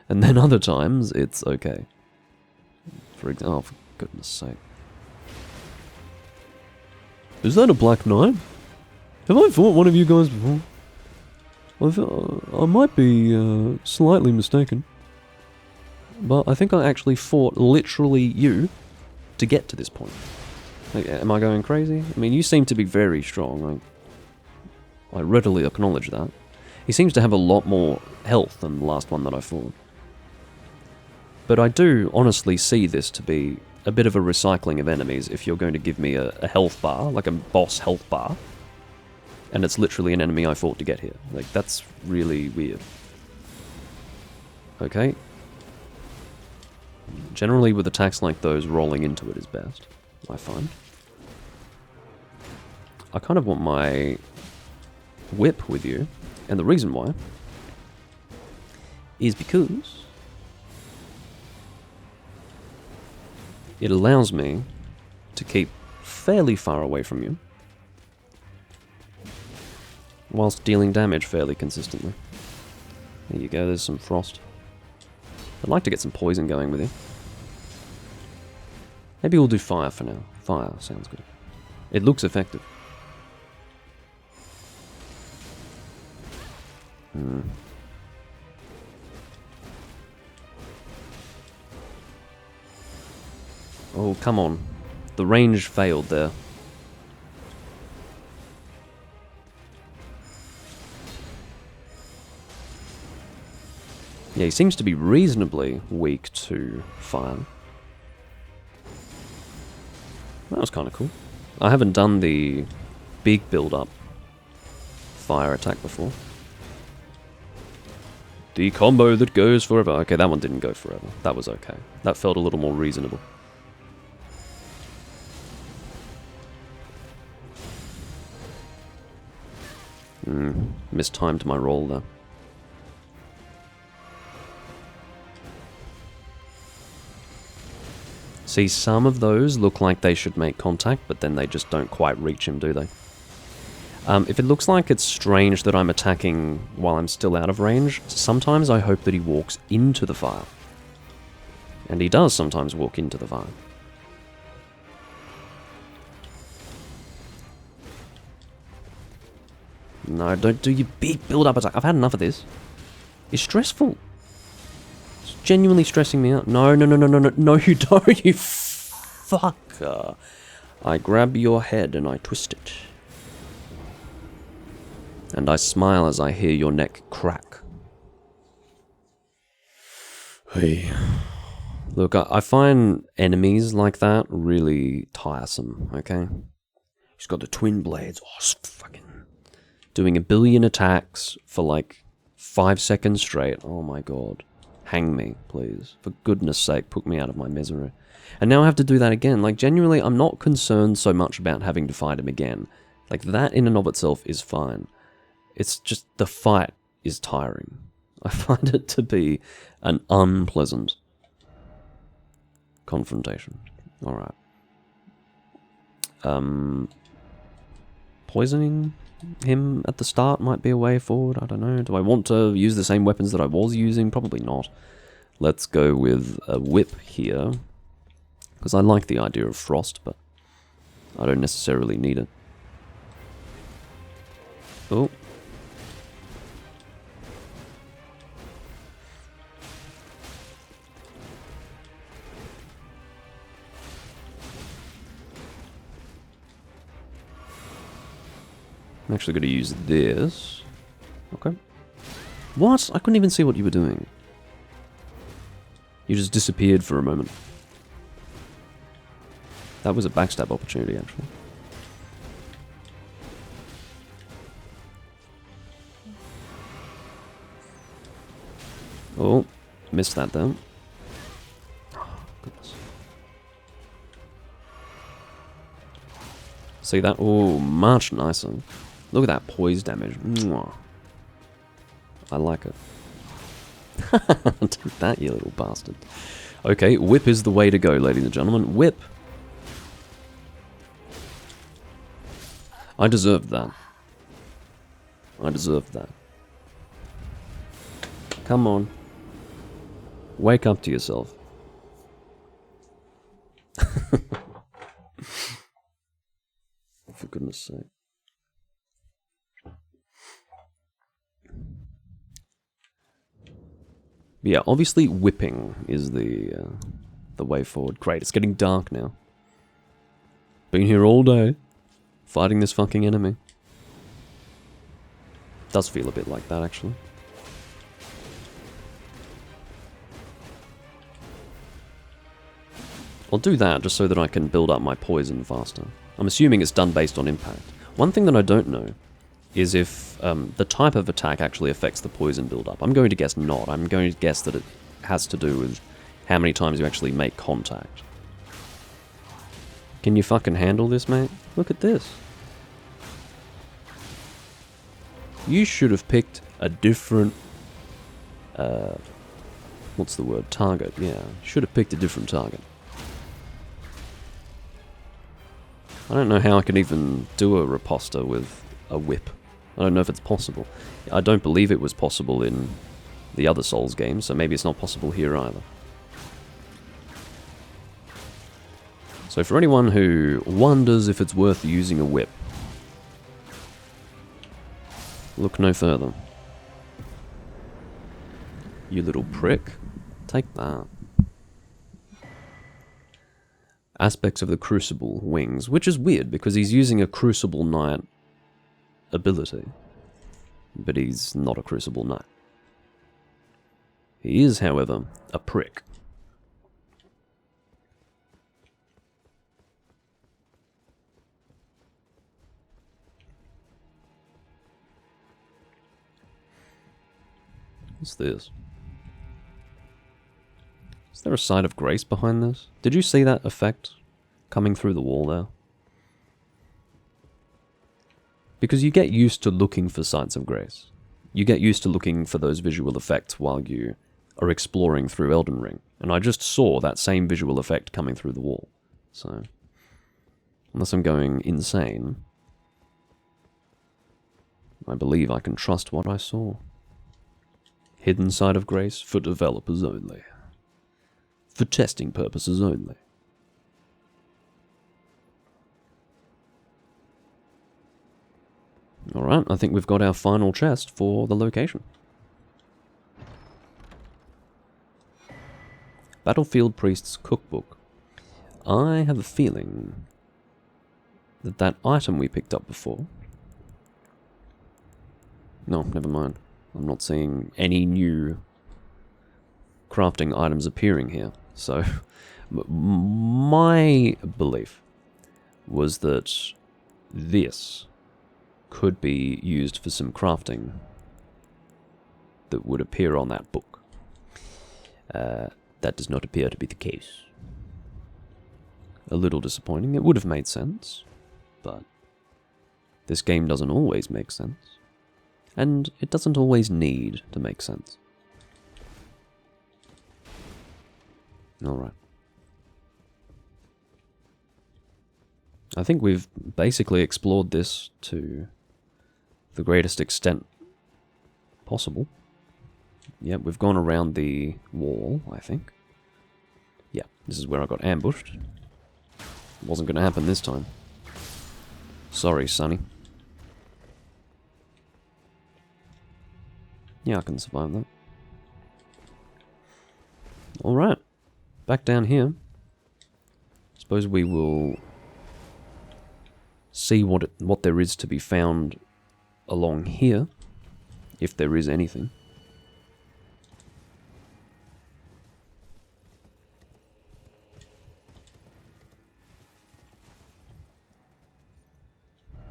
And then other times, it's okay. For example, oh, for goodness sake. Is that a Black Knight? Have I fought one of you guys before? I might be slightly mistaken. But I think I actually fought literally you to get to this point. Like, am I going crazy? I mean, you seem to be very strong. I readily acknowledge that. He seems to have a lot more health than the last one that I fought. But I do honestly see this to be a bit of a recycling of enemies if you're going to give me a health bar, like a boss health bar, and it's literally an enemy I fought to get here. Like, that's really weird. Okay. Generally with attacks like those, rolling into it is best, I find. I kind of want my whip with you, and the reason why is because it allows me to keep fairly far away from you whilst dealing damage fairly consistently. There you go, there's some frost. I'd like to get some poison going with you. Maybe we'll do fire for now. Fire sounds good. It looks effective. Oh, come on. The range failed there. Yeah, he seems to be reasonably weak to fire. That was kind of cool. I haven't done the big build-up fire attack before. The combo that goes forever. Okay, that one didn't go forever. That was okay. That felt a little more reasonable. Mistimed my roll there. See, some of those look like they should make contact, but then they just don't quite reach him, do they? If it looks like it's strange that I'm attacking while I'm still out of range, sometimes I hope that he walks into the fire. And he does sometimes walk into the fire. No, don't do your big build-up attack. I've had enough of this. It's stressful. It's genuinely stressing me out. No, you don't, you fucker. I grab your head and I twist it. And I smile as I hear your neck crack. Hey. Look, I find enemies like that really tiresome, okay? He's got the twin blades. Oh, fucking... doing a billion attacks for like 5 seconds straight. Oh my god. Hang me, please. For goodness sake, put me out of my misery. And now I have to do that again. Like, genuinely, I'm not concerned so much about having to fight him again. Like, that in and of itself is fine. It's just the fight is tiring. I find it to be an unpleasant confrontation. Alright. Poisoning him at the start might be a way forward. I don't know. Do I want to use the same weapons that I was using? Probably not. Let's go with a whip here. Because I like the idea of frost, but I don't necessarily need it. Oh. I'm actually going to use this. Okay. What? I couldn't even see what you were doing. You just disappeared for a moment. That was a backstab opportunity, actually. Oh, missed that though. See that? Oh, much nicer. Look at that poise damage. Mwah. I like it. Take that, you little bastard. Okay, whip is the way to go, ladies and gentlemen. Whip. I deserved that. I deserved that. Come on. Wake up to yourself. For goodness sake. Yeah, obviously whipping is the way forward. Great, it's getting dark now. Been here all day, fighting this fucking enemy. Does feel a bit like that, actually. I'll do that just so that I can build up my poison faster. I'm assuming it's done based on impact. One thing that I don't know is if the type of attack actually affects the poison build-up. I'm going to guess not. I'm going to guess that it has to do with how many times you actually make contact. Can you fucking handle this, mate? Look at this. You should have picked a different... what's the word? Target, yeah. Should have picked a different target. I don't know how I can even do a riposta with a whip. I don't know if it's possible. I don't believe it was possible in the other Souls games, so maybe it's not possible here either. So for anyone who wonders if it's worth using a whip, look no further. You little prick. Take that. Aspects of the Crucible wings, which is weird because he's using a Crucible Knight ability, but he's not a Crucible Knight. He is, however, a prick. What's this? Is there a side of grace behind this? Did you see that effect coming through the wall there? Because you get used to looking for sights of grace. You get used to looking for those visual effects while you are exploring through Elden Ring. And I just saw that same visual effect coming through the wall. So, unless I'm going insane, I believe I can trust what I saw. Hidden side of grace for developers only. For testing purposes only. Alright, I think we've got our final chest for the location. Battlefield Priest's Cookbook. I have a feeling that that item we picked up before... No, never mind. I'm not seeing any new crafting items appearing here. So, my belief was that this could be used for some crafting that would appear on that book. That does not appear to be the case. A little disappointing. It would have made sense, but this game doesn't always make sense. And it doesn't always need to make sense. Alright. I think we've basically explored this to the greatest extent possible. Yeah, we've gone around the wall, I think. Yeah, this is where I got ambushed. Wasn't going to happen this time. Sorry, Sonny. Yeah, I can survive that. Alright. Back down here. Suppose we will see what there is to be found along here. If there is anything.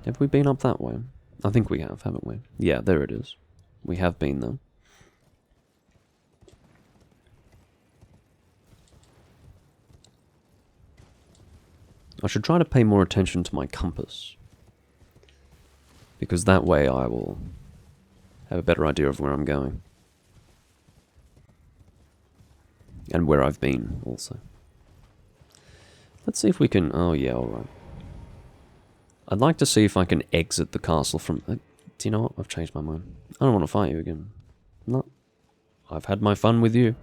Have we been up that way? I think we have, haven't we? Yeah, there it is. We have been there. I should try to pay more attention to my compass. Because that way I will have a better idea of where I'm going. And where I've been, also. Let's see if we can... Oh, yeah, alright. I'd like to see if I can exit the castle from... do you know what? I've changed my mind. I don't want to fight you again. No. I've had my fun with you.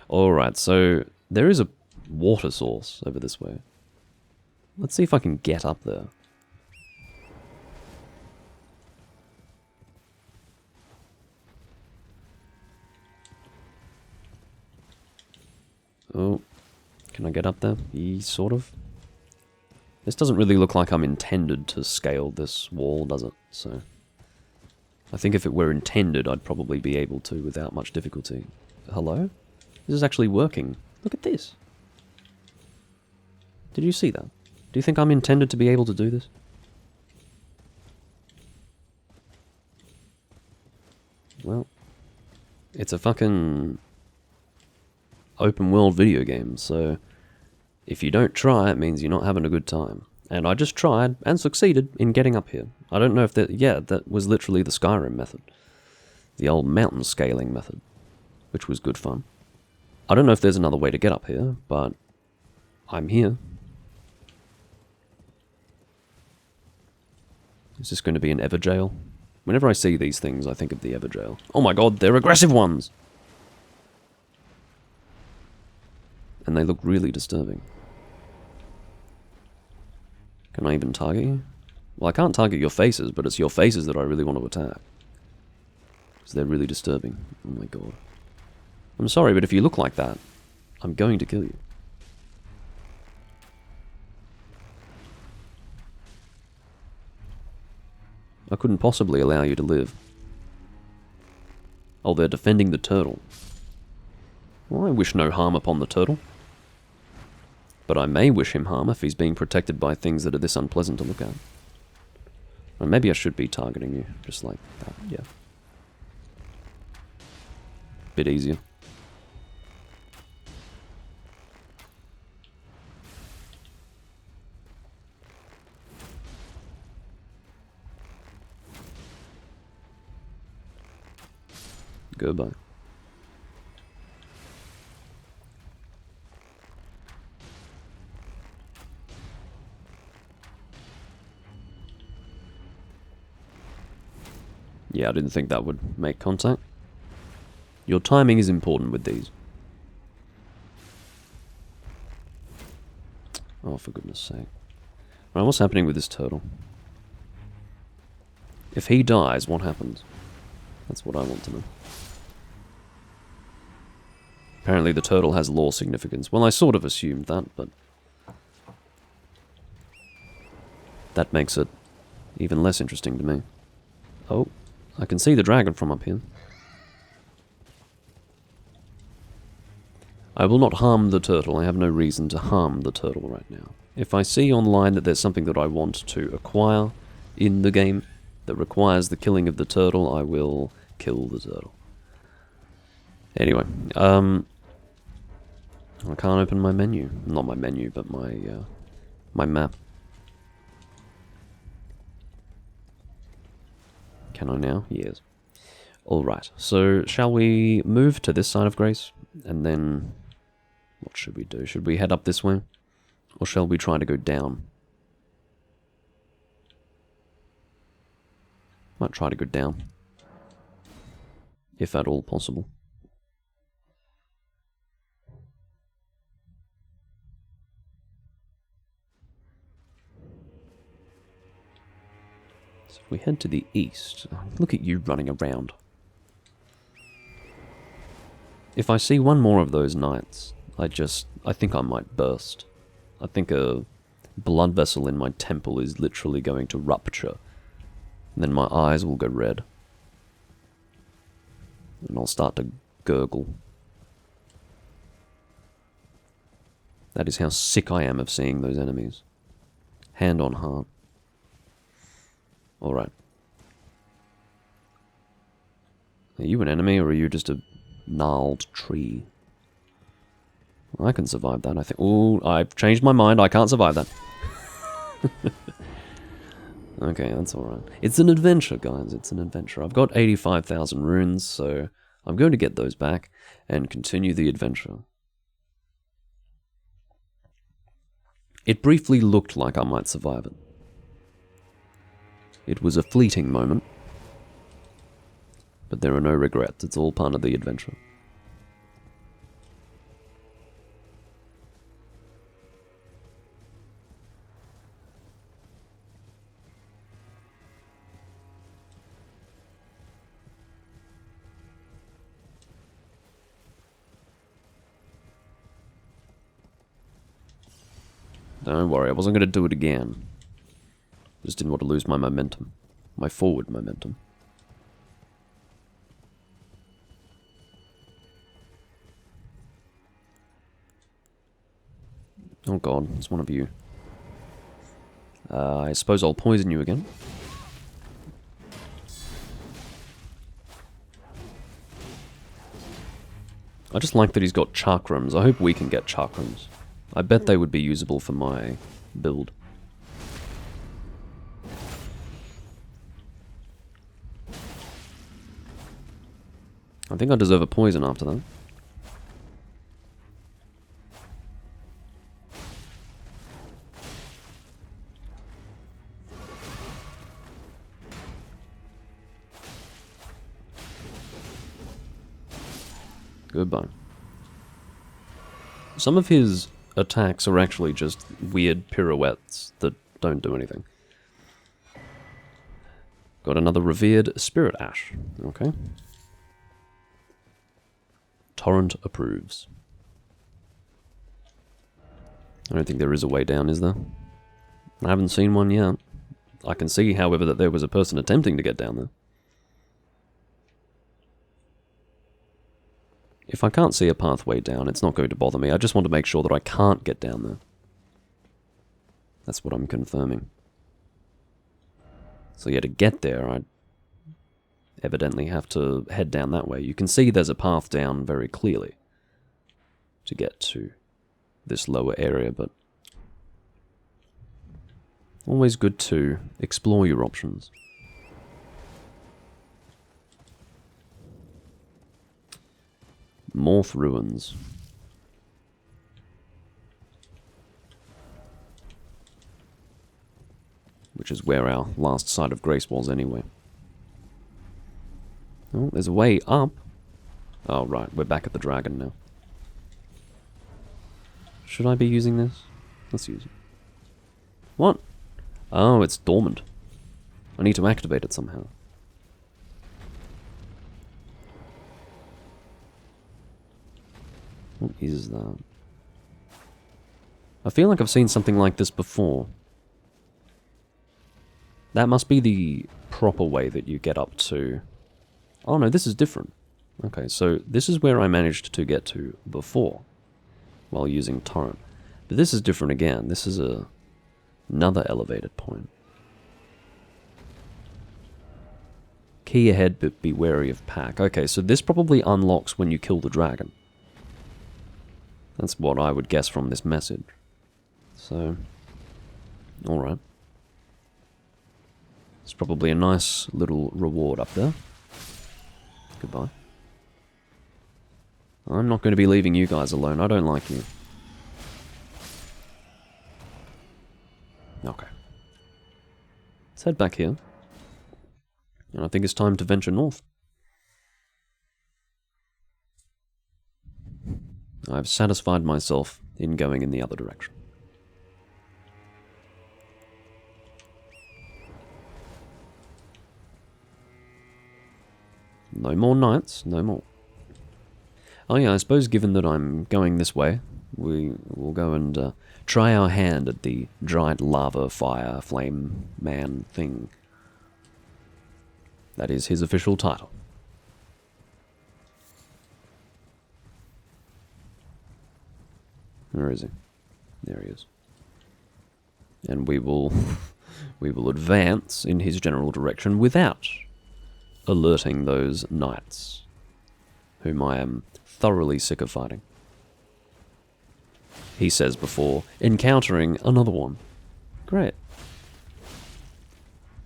Alright, so there is a water source over this way. Let's see if I can get up there. Oh, can I get up there? Sort of. This doesn't really look like I'm intended to scale this wall, does it? So, I think if it were intended, I'd probably be able to without much difficulty. Hello? This is actually working. Look at this. Did you see that? Do you think I'm intended to be able to do this? Well, it's a fucking open world video game, so if you don't try, it means you're not having a good time. And I just tried and succeeded in getting up here. I don't know if that... Yeah, that was literally the Skyrim method. The old mountain scaling method, which was good fun. I don't know if there's another way to get up here, but I'm here. Is this going to be an Everjail? Whenever I see these things, I think of the Everjail. Oh my god, they're aggressive ones! And they look really disturbing. Can I even target you? Well, I can't target your faces, but it's your faces that I really want to attack. Because they're really disturbing. Oh my god. I'm sorry, but if you look like that, I'm going to kill you. I couldn't possibly allow you to live. Oh, they're defending the turtle. Well, I wish no harm upon the turtle. But I may wish him harm if he's being protected by things that are this unpleasant to look at. Or maybe I should be targeting you, just like that, yeah. Bit easier. Goodbye. Yeah, I didn't think that would make contact. Your timing is important with these. Oh, for goodness sake. Right, what's happening with this turtle? If he dies, what happens? That's what I want to know. Apparently the turtle has lore significance. Well, I sort of assumed that, but... that makes it even less interesting to me. Oh, I can see the dragon from up here. I will not harm the turtle. I have no reason to harm the turtle right now. If I see online that there's something that I want to acquire in the game that requires the killing of the turtle, I will kill the turtle. Anyway, I can't open my menu. Not my menu, but my map. Can I now? Yes. Alright, so shall we move to this side of Grace? And then... what should we do? Should we head up this way? Or shall we try to go down? Might try to go down. If at all possible. So if we head to the east... look at you running around. If I see one more of those knights, I think I might burst. I think a blood vessel in my temple is literally going to rupture. And then my eyes will go red. And I'll start to gurgle. That is how sick I am of seeing those enemies. Hand on heart. Alright. Are you an enemy or are you just a gnarled tree? I can survive that, I think. Ooh, I've changed my mind. I can't survive that. Okay, that's alright. It's an adventure, guys. It's an adventure. I've got 85,000 runes, so I'm going to get those back and continue the adventure. It briefly looked like I might survive it. It was a fleeting moment, but there are no regrets. It's all part of the adventure. Don't worry, I wasn't going to do it again. Just didn't want to lose my momentum. My forward momentum. Oh god, it's one of you. I suppose I'll poison you again. I just like that he's got chakrams. I hope we can get chakrams. I bet they would be usable for my build. I think I deserve a poison after that. Goodbye. Some of his attacks are actually just weird pirouettes that don't do anything. Got another revered spirit ash. Okay. Torrent approves. I don't think there is a way down, is there? I haven't seen one yet. I can see, however, that there was a person attempting to get down there. If I can't see a pathway down, it's not going to bother me. I just want to make sure that I can't get down there. That's what I'm confirming. So yeah, to get there, I evidently have to head down that way. You can see there's a path down very clearly to get to this lower area, but always good to explore your options. Morph ruins. Which is where our last sight of Grace was anyway. Oh, there's a way up. Oh, right, we're back at the dragon now. Should I be using this? Let's use it. What? Oh, it's dormant. I need to activate it somehow. What is that? I feel like I've seen something like this before. That must be the proper way that you get up to... Oh no, this is different. Okay, so this is where I managed to get to before, while using Torrent. But this is different again. This is another elevated point. Key ahead, but be wary of pack. Okay, so this probably unlocks when you kill the dragon. That's what I would guess from this message. So, alright. It's probably a nice little reward up there. Goodbye. I'm not going to be leaving you guys alone. I don't like you. Okay. Let's head back here. And I think it's time to venture north. I've satisfied myself in going in the other direction. No more knights, no more. Oh yeah, I suppose given that I'm going this way, we will go and try our hand at the giant lava, fire, flame man thing. That is his official title. Where is he? There he is. And we will advance in his general direction without alerting those knights, whom I am thoroughly sick of fighting. He says before encountering another one. Great.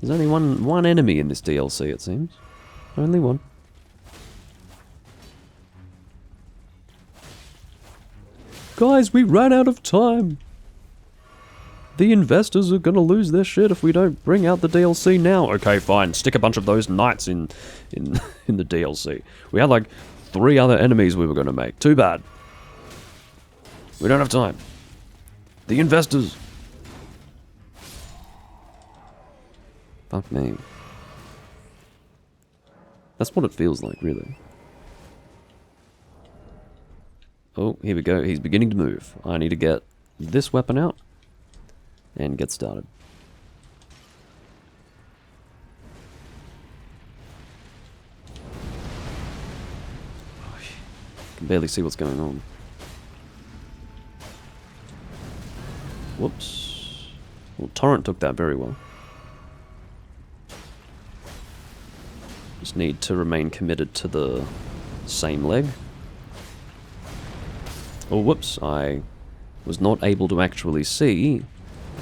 There's only one enemy in this DLC, it seems. Only one. Guys, we ran out of time! The investors are gonna lose their shit if we don't bring out the DLC now. Okay, fine. Stick a bunch of those knights in the DLC. We had like 3 other enemies we were gonna make. Too bad. We don't have time. The investors. Fuck me. That's what it feels like, really. Oh, here we go. He's beginning to move. I need to get this weapon out and get started. I can barely see what's going on. Whoops. Well, Torrent took that very well. Just need to remain committed to the same leg. Oh, whoops. I was not able to actually see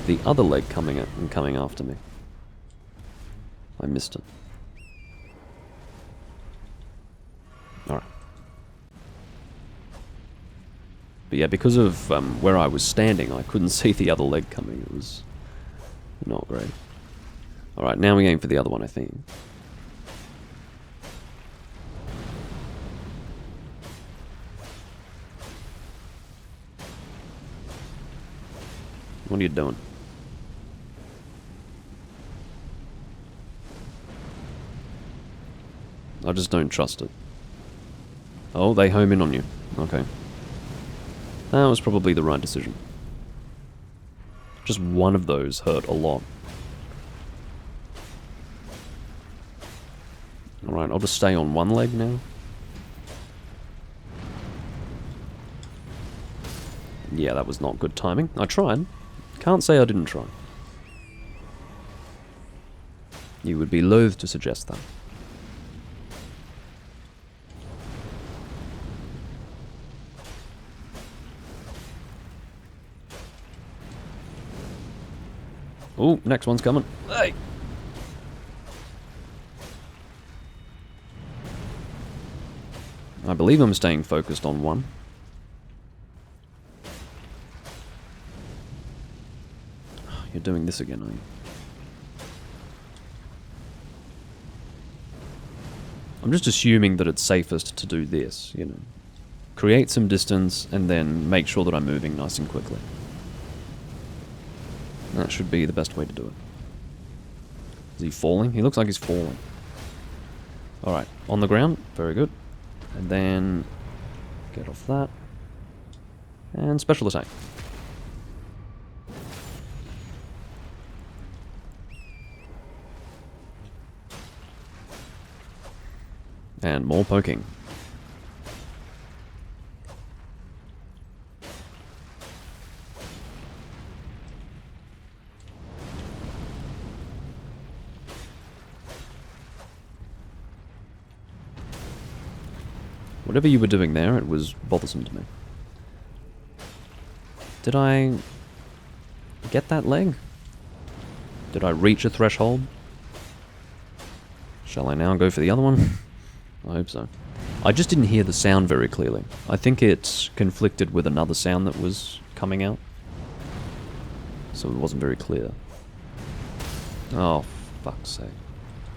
the other leg coming after me. I missed it. Alright. But yeah, because of where I was standing, I couldn't see the other leg coming. It was not great. Alright, now we aim for the other one, I think. What are you doing? I just don't trust it. Oh, they home in on you. Okay. That was probably the right decision. Just one of those hurt a lot. Alright, I'll just stay on one leg now. Yeah, that was not good timing. I tried. Can't say I didn't try. You would be loath to suggest that. Oh, next one's coming. Hey! I believe I'm staying focused on one. You're doing this again, are you? I'm just assuming that it's safest to do this, you know. Create some distance and then make sure that I'm moving nice and quickly. That should be the best way to do it. Is he falling? He looks like he's falling. Alright, on the ground. Very good. And then get off that. And special attack. And more poking. Whatever you were doing there, it was bothersome to me. Did I get that leg? Did I reach a threshold? Shall I now go for the other one? I hope so. I just didn't hear the sound very clearly. I think it conflicted with another sound that was coming out. So it wasn't very clear. Oh, fuck's sake.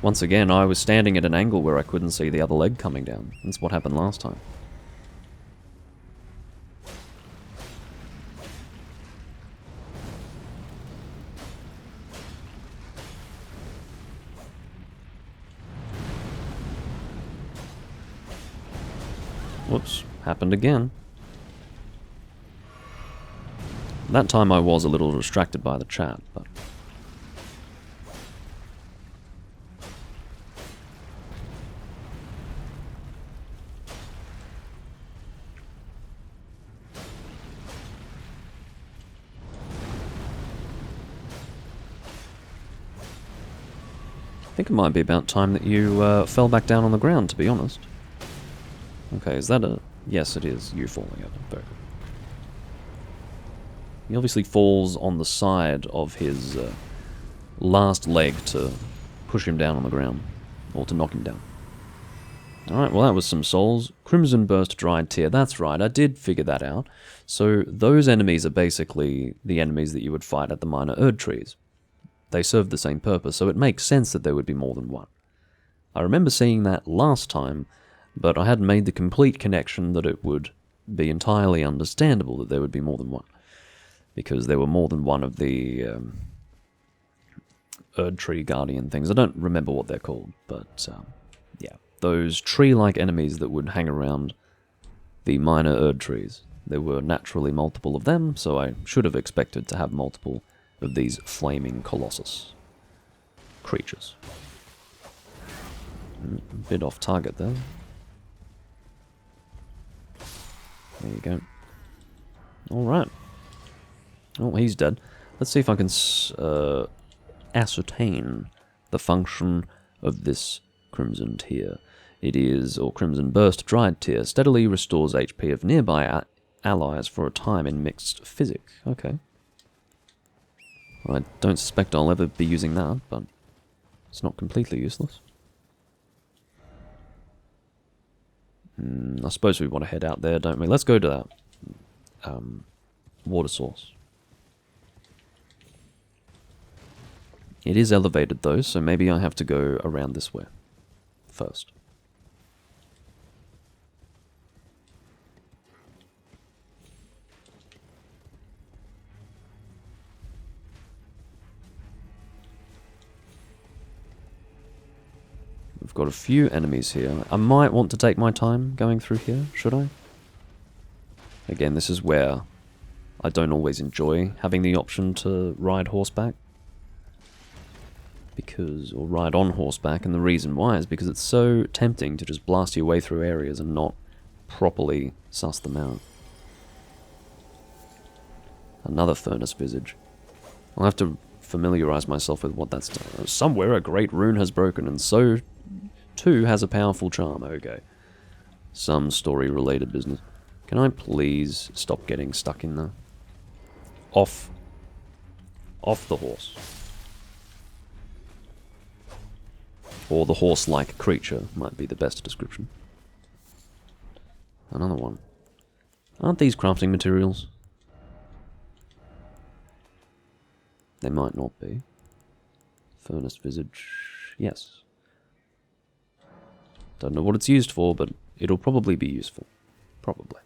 Once again, I was standing at an angle where I couldn't see the other leg coming down. That's what happened last time. Whoops, happened again. That time I was a little distracted by the chat, but... I think it might be about time that you fell back down on the ground, to be honest. Okay, is that a... Yes, it is. You falling over. Very good. He obviously falls on the side of his last leg to push him down on the ground, or to knock him down. Alright, well that was some souls. Crimson Burst Dried Tear, that's right, I did figure that out. So those enemies are basically the enemies that you would fight at the minor Erdtrees. They serve the same purpose, so it makes sense that there would be more than one. I remember seeing that last time, but I hadn't made the complete connection that it would be entirely understandable that there would be more than one. Because there were more than one of the Erdtree Guardian things. I don't remember what they're called, but yeah. Those tree-like enemies that would hang around the minor Erdtrees. There were naturally multiple of them, so I should have expected to have multiple of these flaming colossus creatures. A bit off target there. There you go. Alright. Oh, he's dead. Let's see if I can ascertain the function of this Crimson Tear. It is, or Crimson Burst Dried Tear, steadily restores HP of nearby allies for a time in mixed physic. Okay. I don't suspect I'll ever be using that, but it's not completely useless. I suppose we want to head out there, don't we? Let's go to that water source. It is elevated though, so maybe I have to go around this way first. We've got a few enemies here. I might want to take my time going through here, should I? Again, this is where I don't always enjoy having the option to ride horseback. Or ride on horseback, and the reason why is because it's so tempting to just blast your way through areas and not properly suss them out. Another furnace visage. I'll have to familiarize myself with what that's done. Somewhere a great rune has broken, and so too has a powerful charm. Okay. Some story-related business. Can I please stop getting stuck in there? Off the horse. Or the horse-like creature might be the best description. Another one. Aren't these crafting materials? They might not be. Furnace visage. Yes. Don't know what it's used for, but it'll probably be useful. Probably.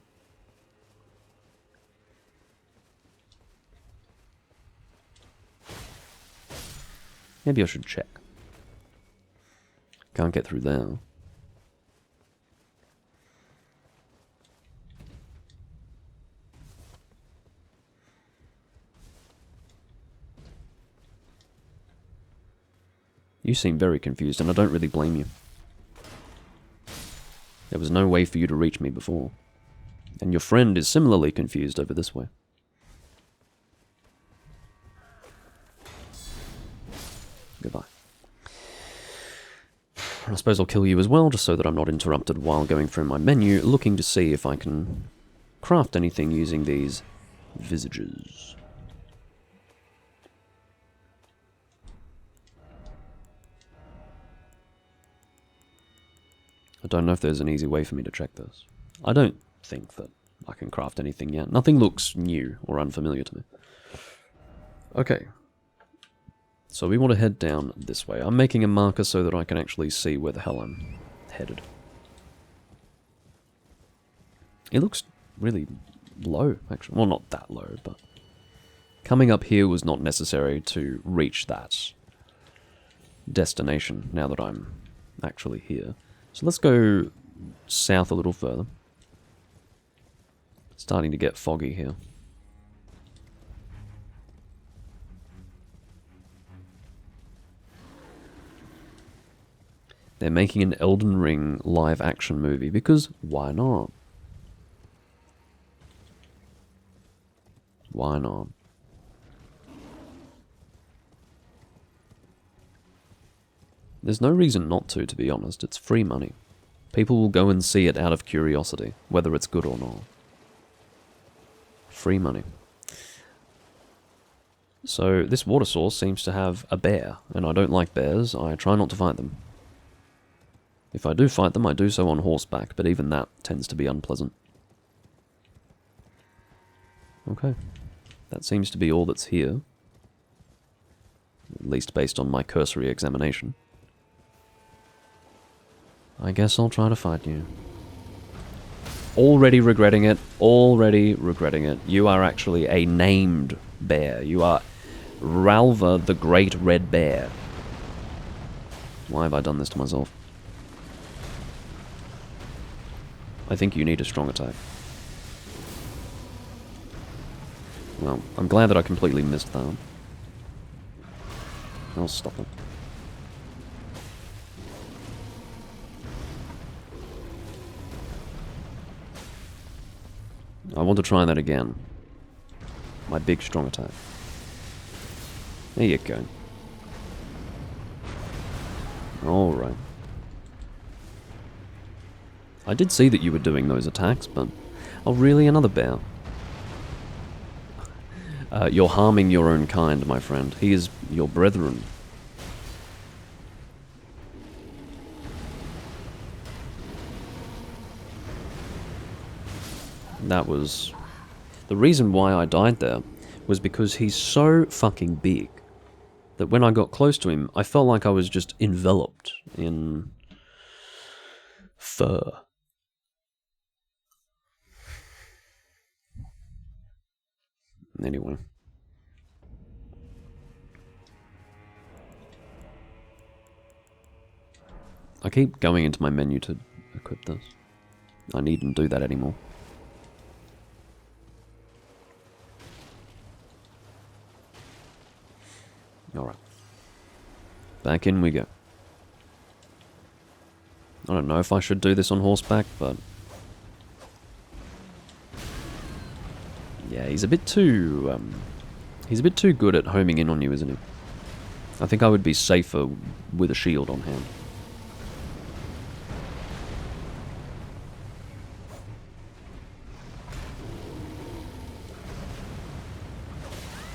Maybe I should check. Can't get through there. You seem very confused, and I don't really blame you. There was no way for you to reach me before. And your friend is similarly confused over this way. Goodbye. I suppose I'll kill you as well, just so that I'm not interrupted while going through my menu, looking to see if I can craft anything using these visages. I don't know if there's an easy way for me to check this. I don't think that I can craft anything yet. Nothing looks new or unfamiliar to me. Okay. So we want to head down this way. I'm making a marker so that I can actually see where the hell I'm headed. It looks really low, actually. Well, not that low, but coming up here was not necessary to reach that destination now that I'm actually here. So let's go south a little further. It's starting to get foggy here. They're making an Elden Ring live action movie because why not? Why not? There's no reason not to be honest. It's free money. People will go and see it out of curiosity, whether it's good or not. Free money. So this water source seems to have a bear, and I don't like bears. I try not to fight them. If I do fight them, I do so on horseback, but even that tends to be unpleasant. Okay. That seems to be all that's here. At least based on my cursory examination. I guess I'll try to fight you. Already regretting it. Already regretting it. You are actually a named bear. You are Ralva the Great Red Bear. Why have I done this to myself? I think you need a strong attack. Well, I'm glad that I completely missed that. I'll stop it. I want to try that again. My big strong attack. There you go. Alright. I did see that you were doing those attacks, but... Oh, really? Another bear? You're harming your own kind, my friend. He is your brethren. That was... The reason why I died there was because he's so fucking big that when I got close to him, I felt like I was just enveloped in fur. Anyway. I keep going into my menu to equip this. I needn't do that anymore. Alright. Back in we go. I don't know if I should do this on horseback, but... Yeah, he's a bit too... he's a bit too good at homing in on you, isn't he? I think I would be safer with a shield on hand.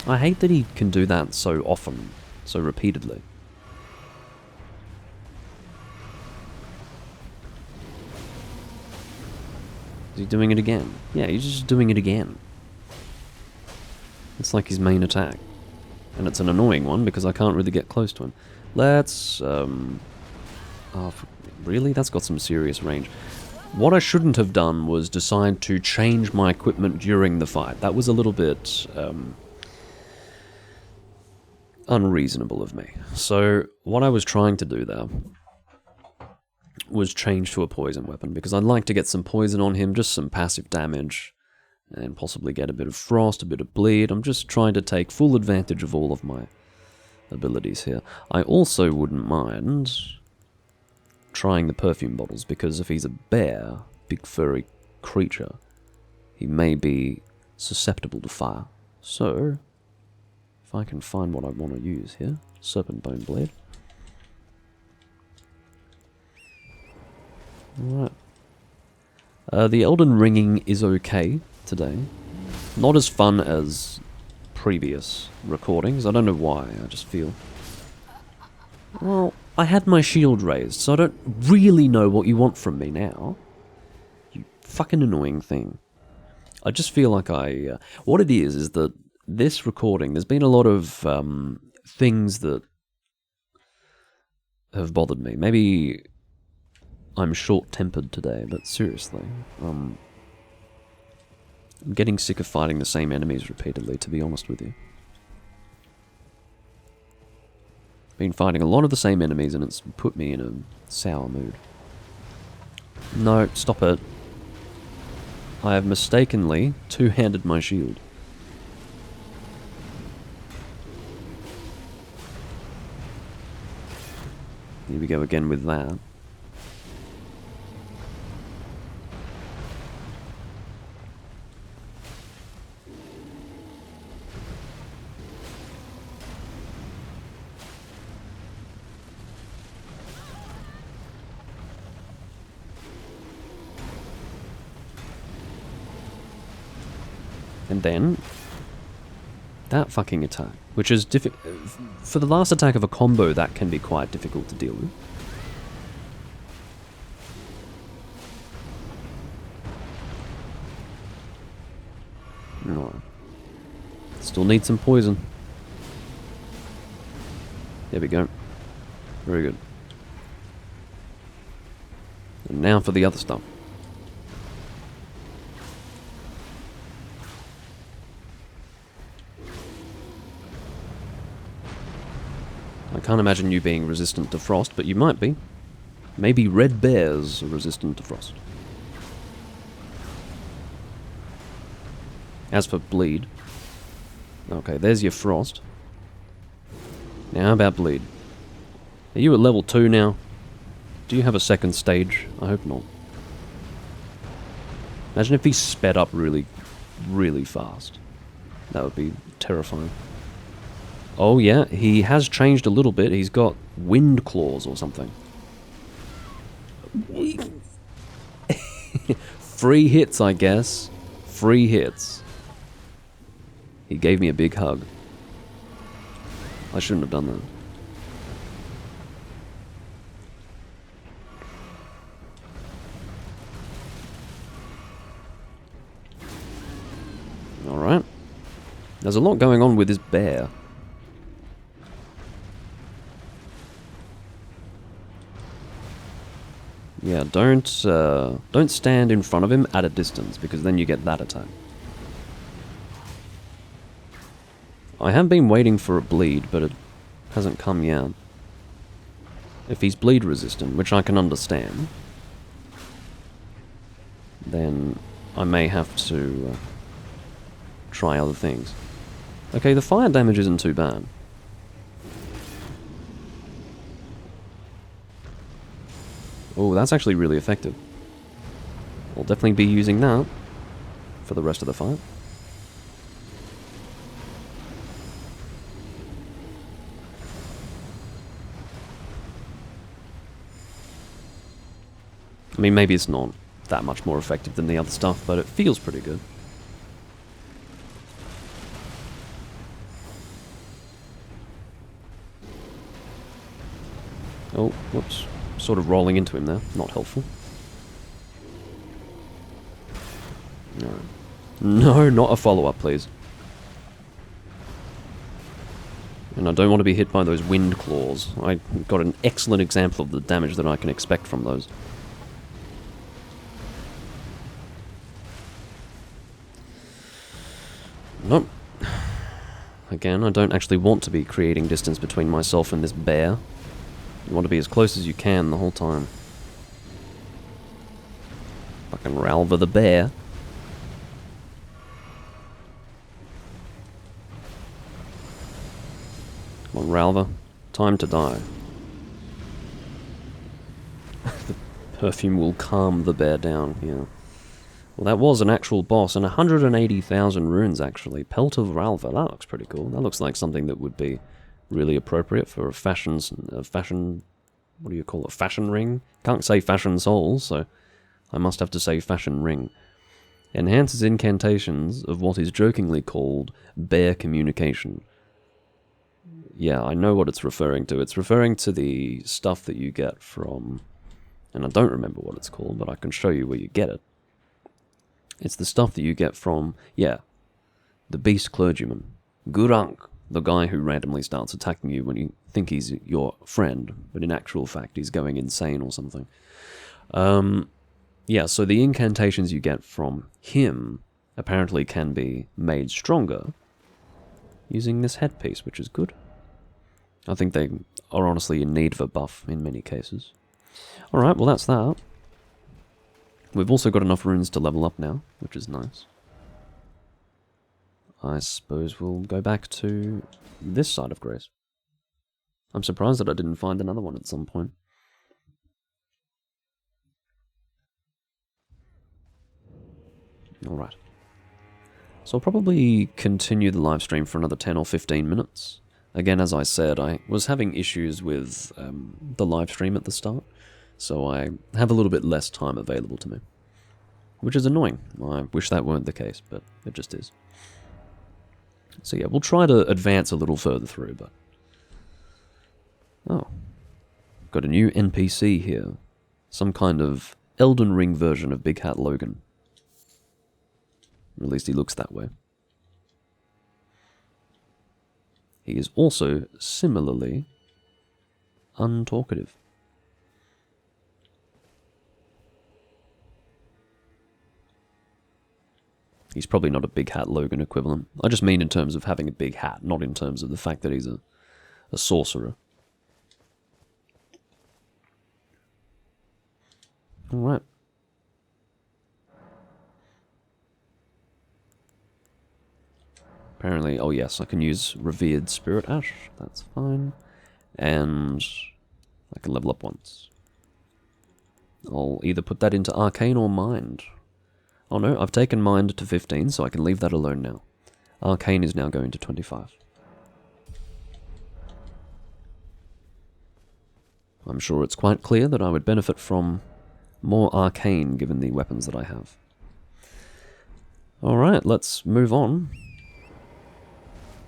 I hate that he can do that so often, so repeatedly. Is he doing it again? Yeah, he's just doing it again. It's like his main attack. And it's an annoying one because I can't really get close to him. Let's, oh, really? That's got some serious range. What I shouldn't have done was decide to change my equipment during the fight. That was a little bit, unreasonable of me. So, what I was trying to do there was change to a poison weapon, because I'd like to get some poison on him, just some passive damage, and possibly get a bit of frost, a bit of bleed. I'm just trying to take full advantage of all of my abilities here. I also wouldn't mind trying the perfume bottles, because if he's a bear, big furry creature, he may be susceptible to fire. So, if I can find what I want to use here, serpent bone blade. Alright. The Elden Ringing is okay today. Not as fun as previous recordings. I don't know why, I just feel... Well, I had my shield raised, so I don't really know what you want from me now. You fucking annoying thing. I just feel like what it is that this recording, there's been a lot of things that have bothered me. Maybe I'm short-tempered today, but seriously, I'm getting sick of fighting the same enemies repeatedly, to be honest with you. Been fighting a lot of the same enemies, and it's put me in a sour mood. No, stop it. I have mistakenly two-handed my shield. Here we go again with that. And then, That fucking attack. Which is for the last attack of a combo, that can be quite difficult to deal with. No. Still need some poison. There we go. Very good. And now for the other stuff. I can't imagine you being resistant to frost, but you might be. Maybe red bears are resistant to frost. As for bleed... Okay, there's your frost. Now how about bleed? Are you at level 2 now? Do you have a second stage? I hope not. Imagine if he sped up really, really fast. That would be terrifying. Oh yeah, he has changed a little bit. He's got wind claws or something. Free hits, I guess. Free hits. He gave me a big hug. I shouldn't have done that. Alright. There's a lot going on with this bear. Yeah, don't stand in front of him at a distance, because then you get that attack. I have been waiting for a bleed, but it hasn't come yet. If he's bleed resistant, which I can understand, then I may have to try other things. Okay, the fire damage isn't too bad. Oh, that's actually really effective. I'll definitely be using that for the rest of the fight. I mean, maybe it's not that much more effective than the other stuff, but it feels pretty good. Oh, whoops. Sort of rolling into him there. Not helpful. No. No, not a follow-up, please. And I don't want to be hit by those wind claws. I got an excellent example of the damage that I can expect from those. Nope. Again, I don't actually want to be creating distance between myself and this bear. You want to be as close as you can the whole time. Fucking Ralva the bear. Come on, Ralva. Time to die. The perfume will calm the bear down, yeah. Well, that was an actual boss, and 180,000 runes, actually. Pelt of Ralva, that looks pretty cool. That looks like something that would be really appropriate for a fashion, what do you call it, fashion ring? Can't say fashion soul, so I must have to say fashion ring. Enhances incantations of what is jokingly called bear communication. Yeah, I know what it's referring to. It's referring to the stuff that you get from, and I don't remember what it's called, but I can show you where you get it. It's the stuff that you get from, yeah, the beast clergyman. Gurunk, the guy who randomly starts attacking you when you think he's your friend, but in actual fact he's going insane or something. Yeah, so the incantations you get from him apparently can be made stronger using this headpiece, which is good. I think they are honestly in need of a buff in many cases. Alright, well that's that. We've also got enough runes to level up now, which is nice. I suppose we'll go back to this side of Grace. I'm surprised that I didn't find another one at some point. Alright. So I'll probably continue the live stream for another 10 or 15 minutes. Again, as I said, I was having issues with the live stream at the start, so I have a little bit less time available to me. Which is annoying. I wish that weren't the case, but it just is. So yeah, we'll try to advance a little further through, but... Oh. Got a new NPC here. Some kind of Elden Ring version of Big Hat Logan. At least he looks that way. He is also similarly untalkative. He's probably not a Big Hat Logan equivalent. I just mean in terms of having a big hat, not in terms of the fact that he's a sorcerer. Alright. Apparently, oh yes, I can use Revered Spirit Ash. That's fine. And I can level up once. I'll either put that into Arcane or Mind. Oh no, I've taken Mind to 15, so I can leave that alone now. Arcane is now going to 25. I'm sure it's quite clear that I would benefit from more Arcane given the weapons that I have. Alright, let's move on.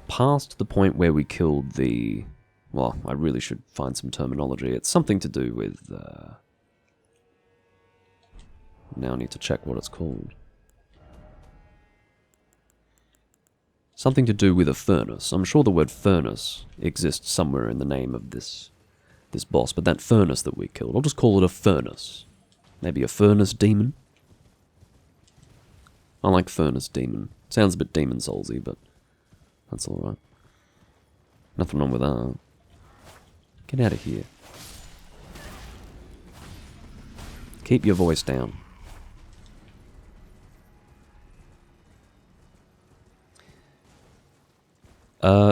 Past the point where we killed the... Well, I really should find some terminology. It's something to do with... Now I need to check what it's called. Something to do with a furnace. I'm sure the word furnace exists somewhere in the name of this boss, but that furnace that we killed, I'll just call it a furnace. Maybe a furnace demon? I like furnace demon. Sounds a bit Demon Soulsy, but that's alright. Nothing wrong with that. Get out of here. Keep your voice down.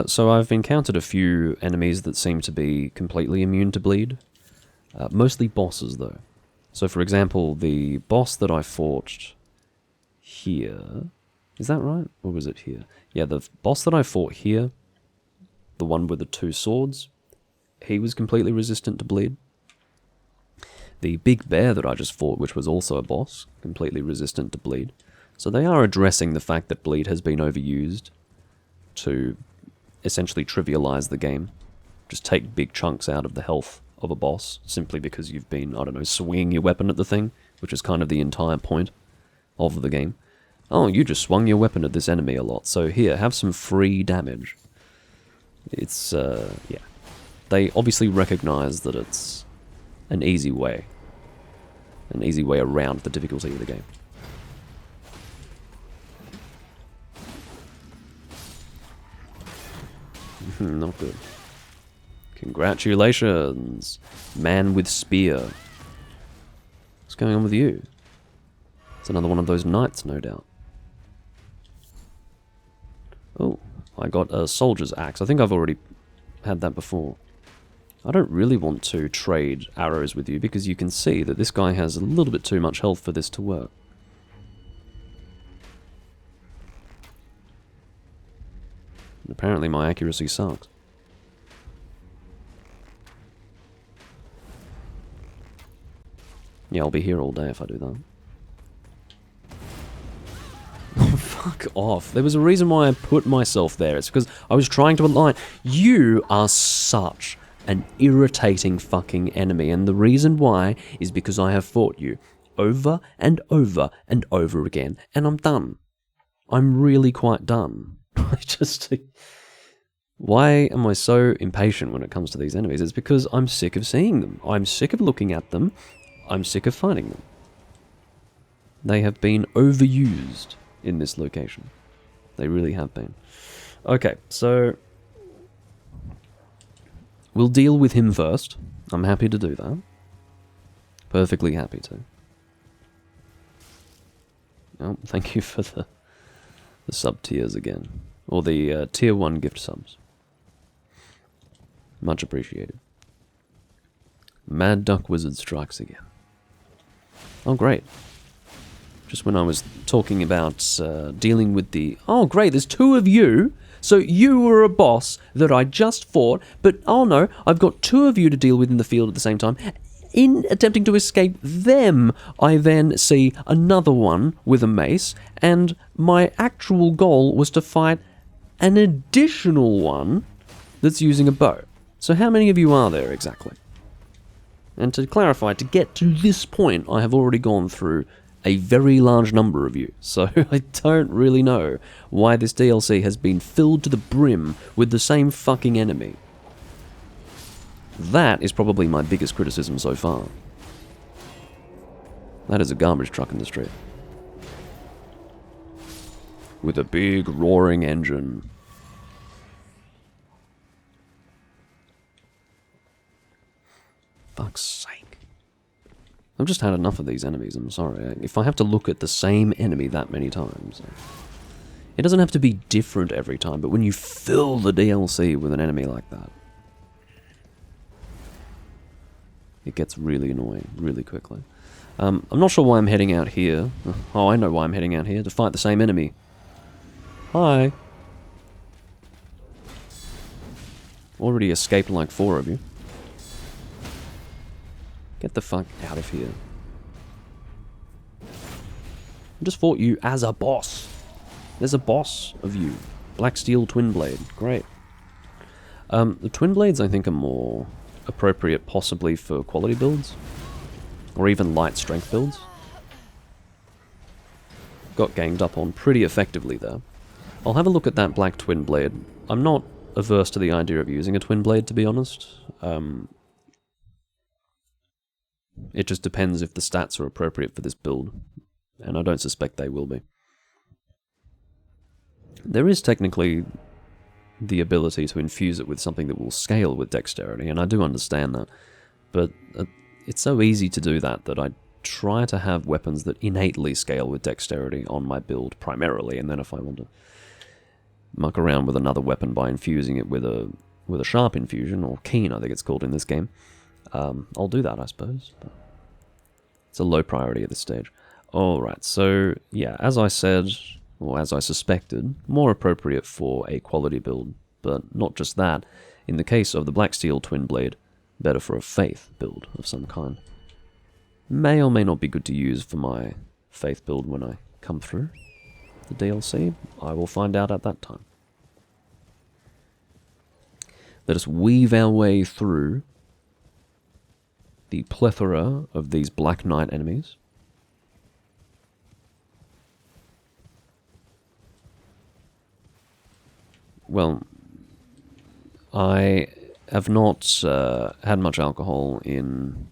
So I've encountered a few enemies that seem to be completely immune to bleed. Mostly bosses, though. So, for example, the boss that I fought here... Is that right? Or was it here? Yeah, the boss that I fought here, the one with the two swords, he was completely resistant to bleed. The big bear that I just fought, which was also a boss, completely resistant to bleed. So they are addressing the fact that bleed has been overused to essentially trivialize the game. Just take big chunks out of the health of a boss, simply because you've been, I don't know, swinging your weapon at the thing, which is kind of the entire point of the game. Oh, you just swung your weapon at this enemy a lot, so here, have some free damage. It's, yeah. They obviously recognize that it's an easy way around the difficulty of the game. Not good. Congratulations, man with spear. What's going on with you? It's another one of those knights, no doubt. Oh, I got a soldier's axe. I think I've already had that before. I don't really want to trade arrows with you because you can see that this guy has a little bit too much health for this to work. And apparently my accuracy sucks. Yeah, I'll be here all day if I do that. Oh, fuck off. There was a reason why I put myself there. It's because I was trying to align. You are such an irritating fucking enemy, and the reason why is because I have fought you over and over and over again, and I'm done. I'm really quite done. I just... Why am I so impatient when it comes to these enemies? It's because I'm sick of seeing them. I'm sick of looking at them. I'm sick of fighting them. They have been overused in this location. They really have been. Okay, so... we'll deal with him first. I'm happy to do that. Perfectly happy to. Oh, thank you for the sub tiers again. Or the tier 1 gift subs. Much appreciated. Mad Duck Wizard strikes again. Oh, great. Just when I was talking about dealing with the... Oh, great, there's two of you. So you were a boss that I just fought, but oh no, I've got two of you to deal with in the field at the same time. In attempting to escape them, I then see another one with a mace, and my actual goal was to fight an additional one that's using a bow. So how many of you are there exactly? And to clarify, to get to this point, I have already gone through a very large number of you. So I don't really know why this DLC has been filled to the brim with the same fucking enemy. That is probably my biggest criticism so far. That is a garbage truck in the street. With a big roaring engine. Fuck's sake. I've just had enough of these enemies, I'm sorry. If I have to look at the same enemy that many times... It doesn't have to be different every time, but when you fill the DLC with an enemy like that, it gets really annoying really quickly. I'm not sure why I'm heading out here. Oh, I know why I'm heading out here. To fight the same enemy. Hi. Already escaped like 4 of you. Get the fuck out of here. I just fought you as a boss. There's a boss of you. Black Steel Twin Blade. Great. The Twin Blades I think are more appropriate possibly for quality builds. Or even light strength builds. Got ganged up on pretty effectively there. I'll have a look at that Black Twin Blade. I'm not averse to the idea of using a Twin Blade, to be honest. It just depends if the stats are appropriate for this build. And I don't suspect they will be. There is technically the ability to infuse it with something that will scale with dexterity, and I do understand that. But it's so easy to do that I try to have weapons that innately scale with dexterity on my build primarily, and then if I want to muck around with another weapon by infusing it with a sharp infusion, or keen I think it's called in this game, I'll do that I suppose. But it's a low priority at this stage. Alright, so yeah, as I said, or as I suspected, more appropriate for a quality build, but not just that. In the case of the Black Steel Twin Blade, better for a Faith build of some kind. May or may not be good to use for my Faith build when I come through the DLC. I will find out at that time. Let us weave our way through the plethora of these Black Knight enemies. Well, I have not had much alcohol in,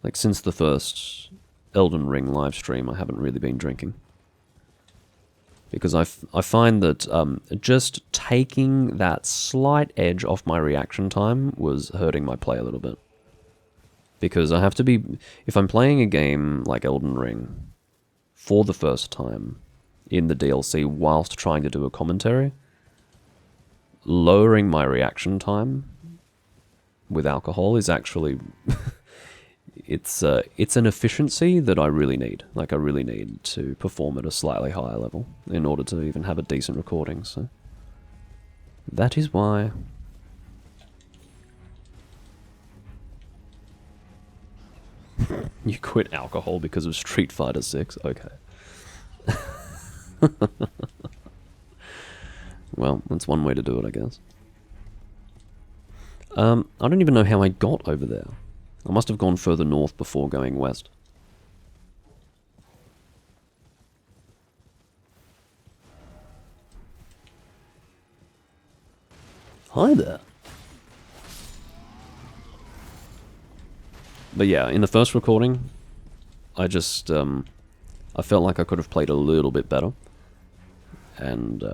like, since the first Elden Ring live stream. I haven't really been drinking. Because I find that just taking that slight edge off my reaction time was hurting my play a little bit. Because I have to be, if I'm playing a game like Elden Ring for the first time in the DLC whilst trying to do a commentary, lowering my reaction time with alcohol is actually it's an efficiency that I really need. Like, I really need to perform at a slightly higher level in order to even have a decent recording. So that is why. You quit alcohol because of Street Fighter 6? Okay. Well, that's one way to do it, I guess. I don't even know how I got over there. I must have gone further north before going west. Hi there. But yeah, in the first recording, I just, I felt like I could have played a little bit better. And,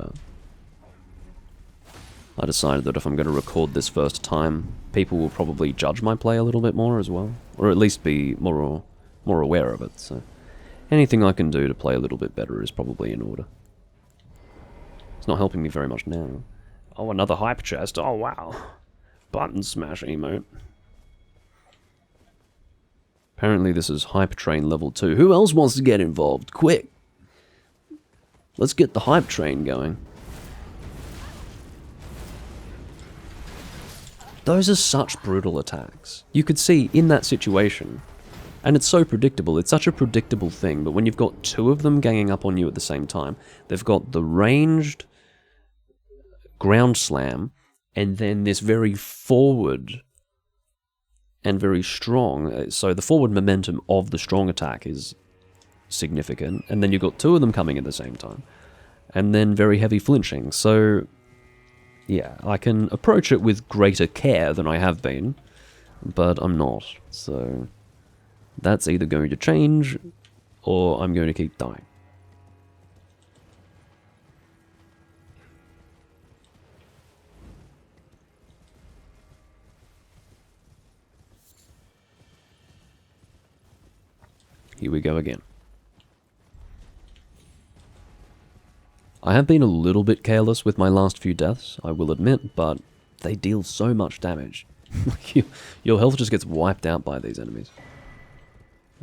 I decided that if I'm going to record this first time, people will probably judge my play a little bit more as well. Or at least be more aware of it, so anything I can do to play a little bit better is probably in order. It's not helping me very much now. Oh, another hype chest. Oh, wow. Button smash emote. Apparently this is Hype Train level 2. Who else wants to get involved? Quick! Let's get the Hype Train going. Those are such brutal attacks. You could see in that situation, and it's so predictable, it's such a predictable thing, but when you've got 2 of them ganging up on you at the same time, they've got the ranged ground slam, and then this very forward and very strong. So the forward momentum of the strong attack is significant, and then you've got two of them coming at the same time, and then very heavy flinching. So yeah, I can approach it with greater care than I have been, but I'm not. So that's either going to change, or I'm going to keep dying. Here we go again. I have been a little bit careless with my last few deaths, I will admit, but they deal so much damage. Your health just gets wiped out by these enemies.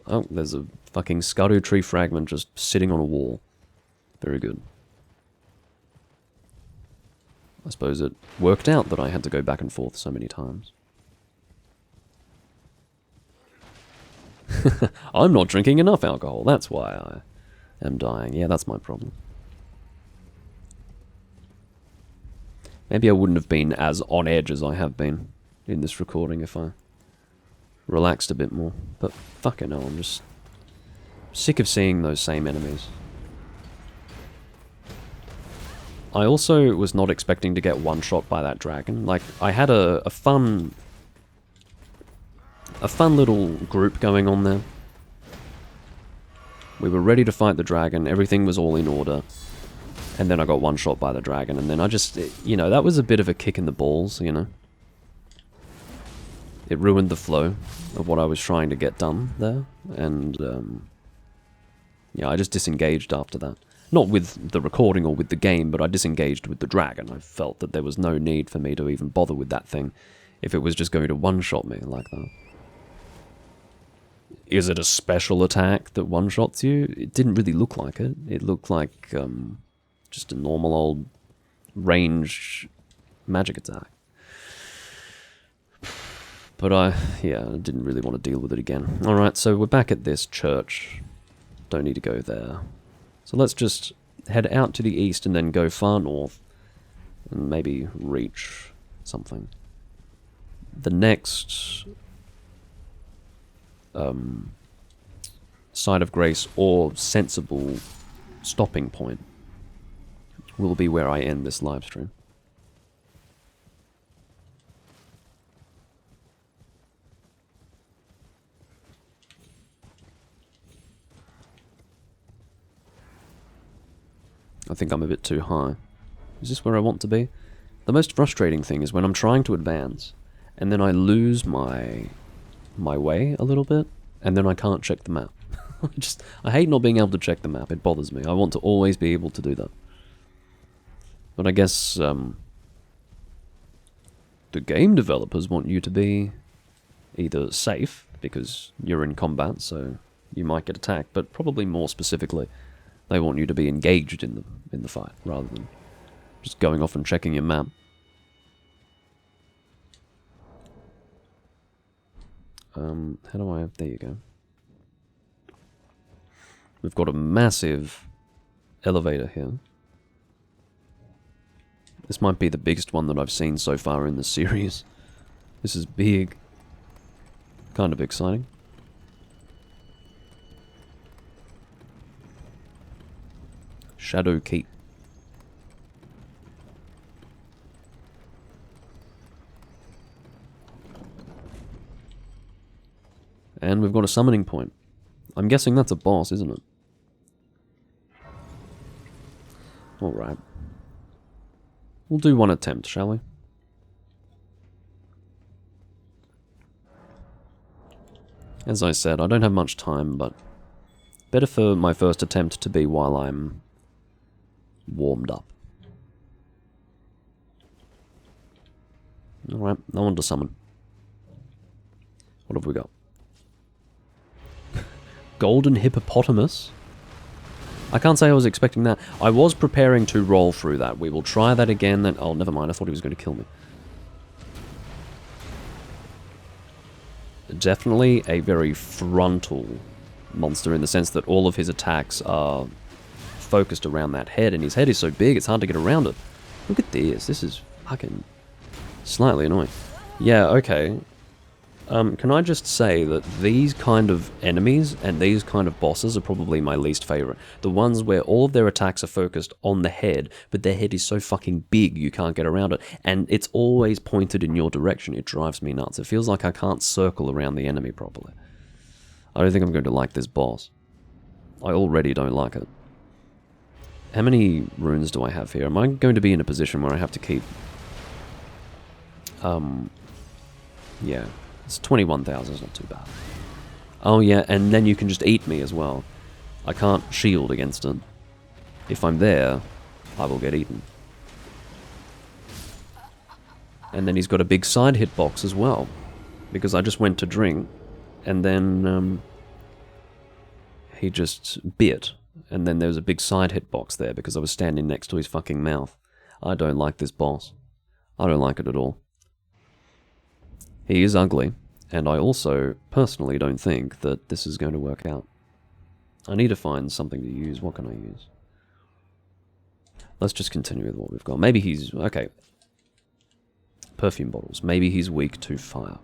Oh, there's a fucking Erdtree fragment just sitting on a wall. Very good. I suppose it worked out that I had to go back and forth so many times. I'm not drinking enough alcohol, that's why I am dying. Yeah, that's my problem. Maybe I wouldn't have been as on edge as I have been in this recording if I relaxed a bit more. But fucking hell, I'm just sick of seeing those same enemies. I also was not expecting to get one-shot by that dragon. Like, I had a fun little group going on there. We were ready to fight the dragon, everything was all in order. And then I got one shot by the dragon, and then I just, you know, that was a bit of a kick in the balls, you know. It ruined the flow of what I was trying to get done there, and, yeah, I just disengaged after that. Not with the recording or with the game, but I disengaged with the dragon. I felt that there was no need for me to even bother with that thing if it was just going to one-shot me like that. Is it a special attack that one-shots you? It didn't really look like it. It looked like, just a normal old range magic attack. But I didn't really want to deal with it again. Alright, so we're back at this church. Don't need to go there. So let's just head out to the east and then go far north. And maybe reach something. The next site of grace or sensible stopping point will be where I end this live stream. I think I'm a bit too high. Is this where I want to be? The most frustrating thing is when I'm trying to advance, and then I lose my way a little bit, and then I can't check the map. I hate not being able to check the map. It bothers me. I want to always be able to do that. But I guess the game developers want you to be either safe, because you're in combat, so you might get attacked, but probably more specifically, they want you to be engaged in the fight, rather than just going off and checking your map. How do I... There you go. We've got a massive elevator here. This might be the biggest one that I've seen so far in the series. This is big. Kind of exciting. Shadow Keep. And we've got a summoning point. I'm guessing that's a boss, isn't it? Alright. We'll do one attempt, shall we? As I said, I don't have much time, but better for my first attempt to be while I'm warmed up. Alright, I want to summon. What have we got? Golden hippopotamus? I can't say I was expecting that. I was preparing to roll through that. We will try that again. Then, oh, never mind. I thought he was going to kill me. Definitely a very frontal monster in the sense that all of his attacks are focused around that head, and his head is so big it's hard to get around it. Look at this. This is fucking slightly annoying. Yeah, okay. Can I just say that these kind of enemies and these kind of bosses are probably my least favorite. The ones where all of their attacks are focused on the head, but their head is so fucking big you can't get around it, and it's always pointed in your direction. It drives me nuts. It feels like I can't circle around the enemy properly. I don't think I'm going to like this boss. I already don't like it. How many runes do I have here? Am I going to be in a position where I have to keep... yeah. It's 21,000, it's not too bad. Oh yeah, and then you can just eat me as well. I can't shield against it. If I'm there, I will get eaten. And then he's got a big side hitbox as well. Because I just went to drink, and then he just bit. And then there was a big side hitbox there because I was standing next to his fucking mouth. I don't like this boss. I don't like it at all. He is ugly, and I also personally don't think that this is going to work out. I need to find something to use. What can I use? Let's just continue with what we've got. Maybe he's... okay. Perfume bottles. Maybe he's weak to fire.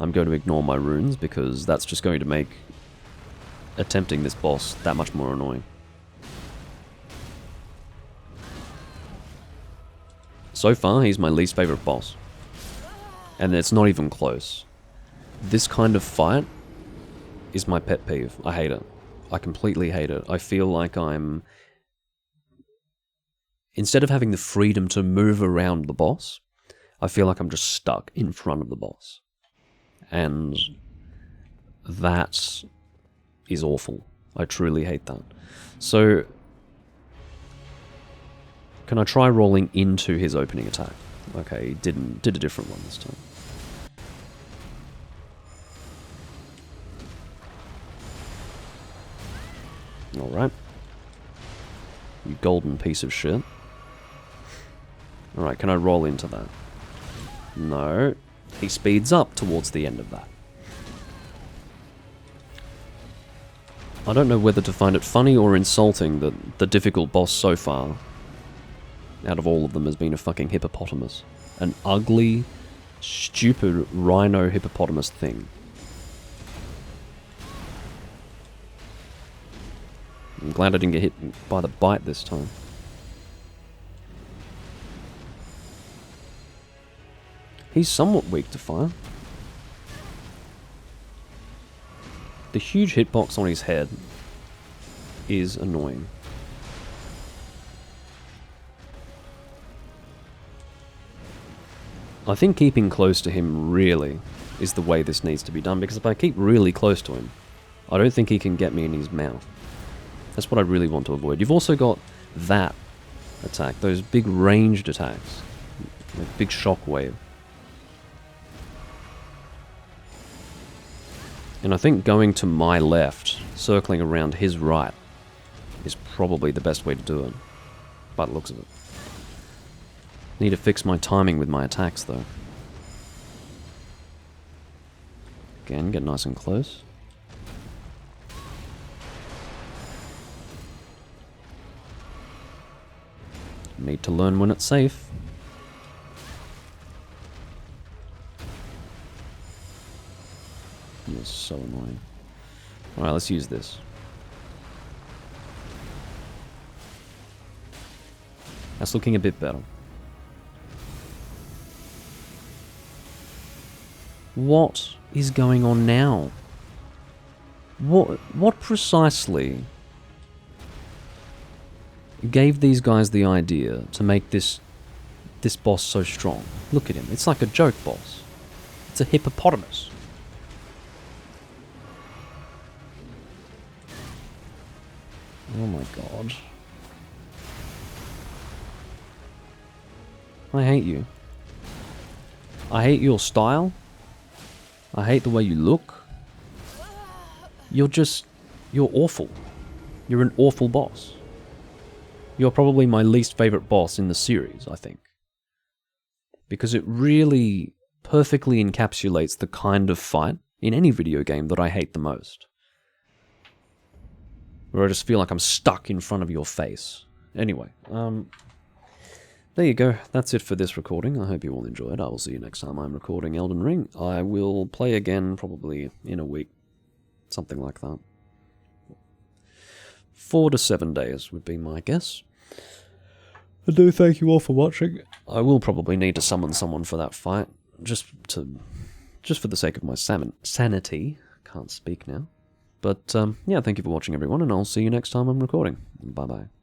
I'm going to ignore my runes because that's just going to make attempting this boss that much more annoying. So far, he's my least favorite boss. And it's not even close. This kind of fight is my pet peeve. I hate it. I completely hate it. I feel like I'm... instead of having the freedom to move around the boss, I feel like I'm just stuck in front of the boss. And that is awful. I truly hate that. So, can I try rolling into his opening attack? Okay, he did a different one this time. Alright. You golden piece of shit. Alright, can I roll into that? No. He speeds up towards the end of that. I don't know whether to find it funny or insulting that the difficult boss so far, out of all of them, has been a fucking hippopotamus. An ugly, stupid rhino hippopotamus thing. I'm glad I didn't get hit by the bite this time. He's somewhat weak to fire. The huge hitbox on his head is annoying. I think keeping close to him really is the way this needs to be done, because if I keep really close to him, I don't think he can get me in his mouth. That's what I really want to avoid. You've also got that attack, those big ranged attacks, like big shockwave. And I think going to my left, circling around his right, is probably the best way to do it, by the looks of it. Need to fix my timing with my attacks, though. Again, get nice and close. Need to learn when it's safe. You're so annoying. Alright, let's use this. That's looking a bit better. What is going on now? What precisely gave these guys the idea to make this boss so strong? Look at him. It's like a joke boss. It's a hippopotamus. Oh my god. I hate you. I hate your style. I hate the way you look. You're awful. You're an awful boss. You're probably my least favorite boss in the series, I think. Because it really perfectly encapsulates the kind of fight in any video game that I hate the most. Where I just feel like I'm stuck in front of your face. Anyway, there you go. That's it for this recording. I hope you all enjoyed. I will see you next time I'm recording Elden Ring. I will play again probably in a week. Something like that. 4 to 7 days would be my guess. I do thank you all for watching. I will probably need to summon someone for that fight, just for the sake of my sanity. Can't speak now. But yeah, thank you for watching everyone, and I'll see you next time I'm recording. Bye bye.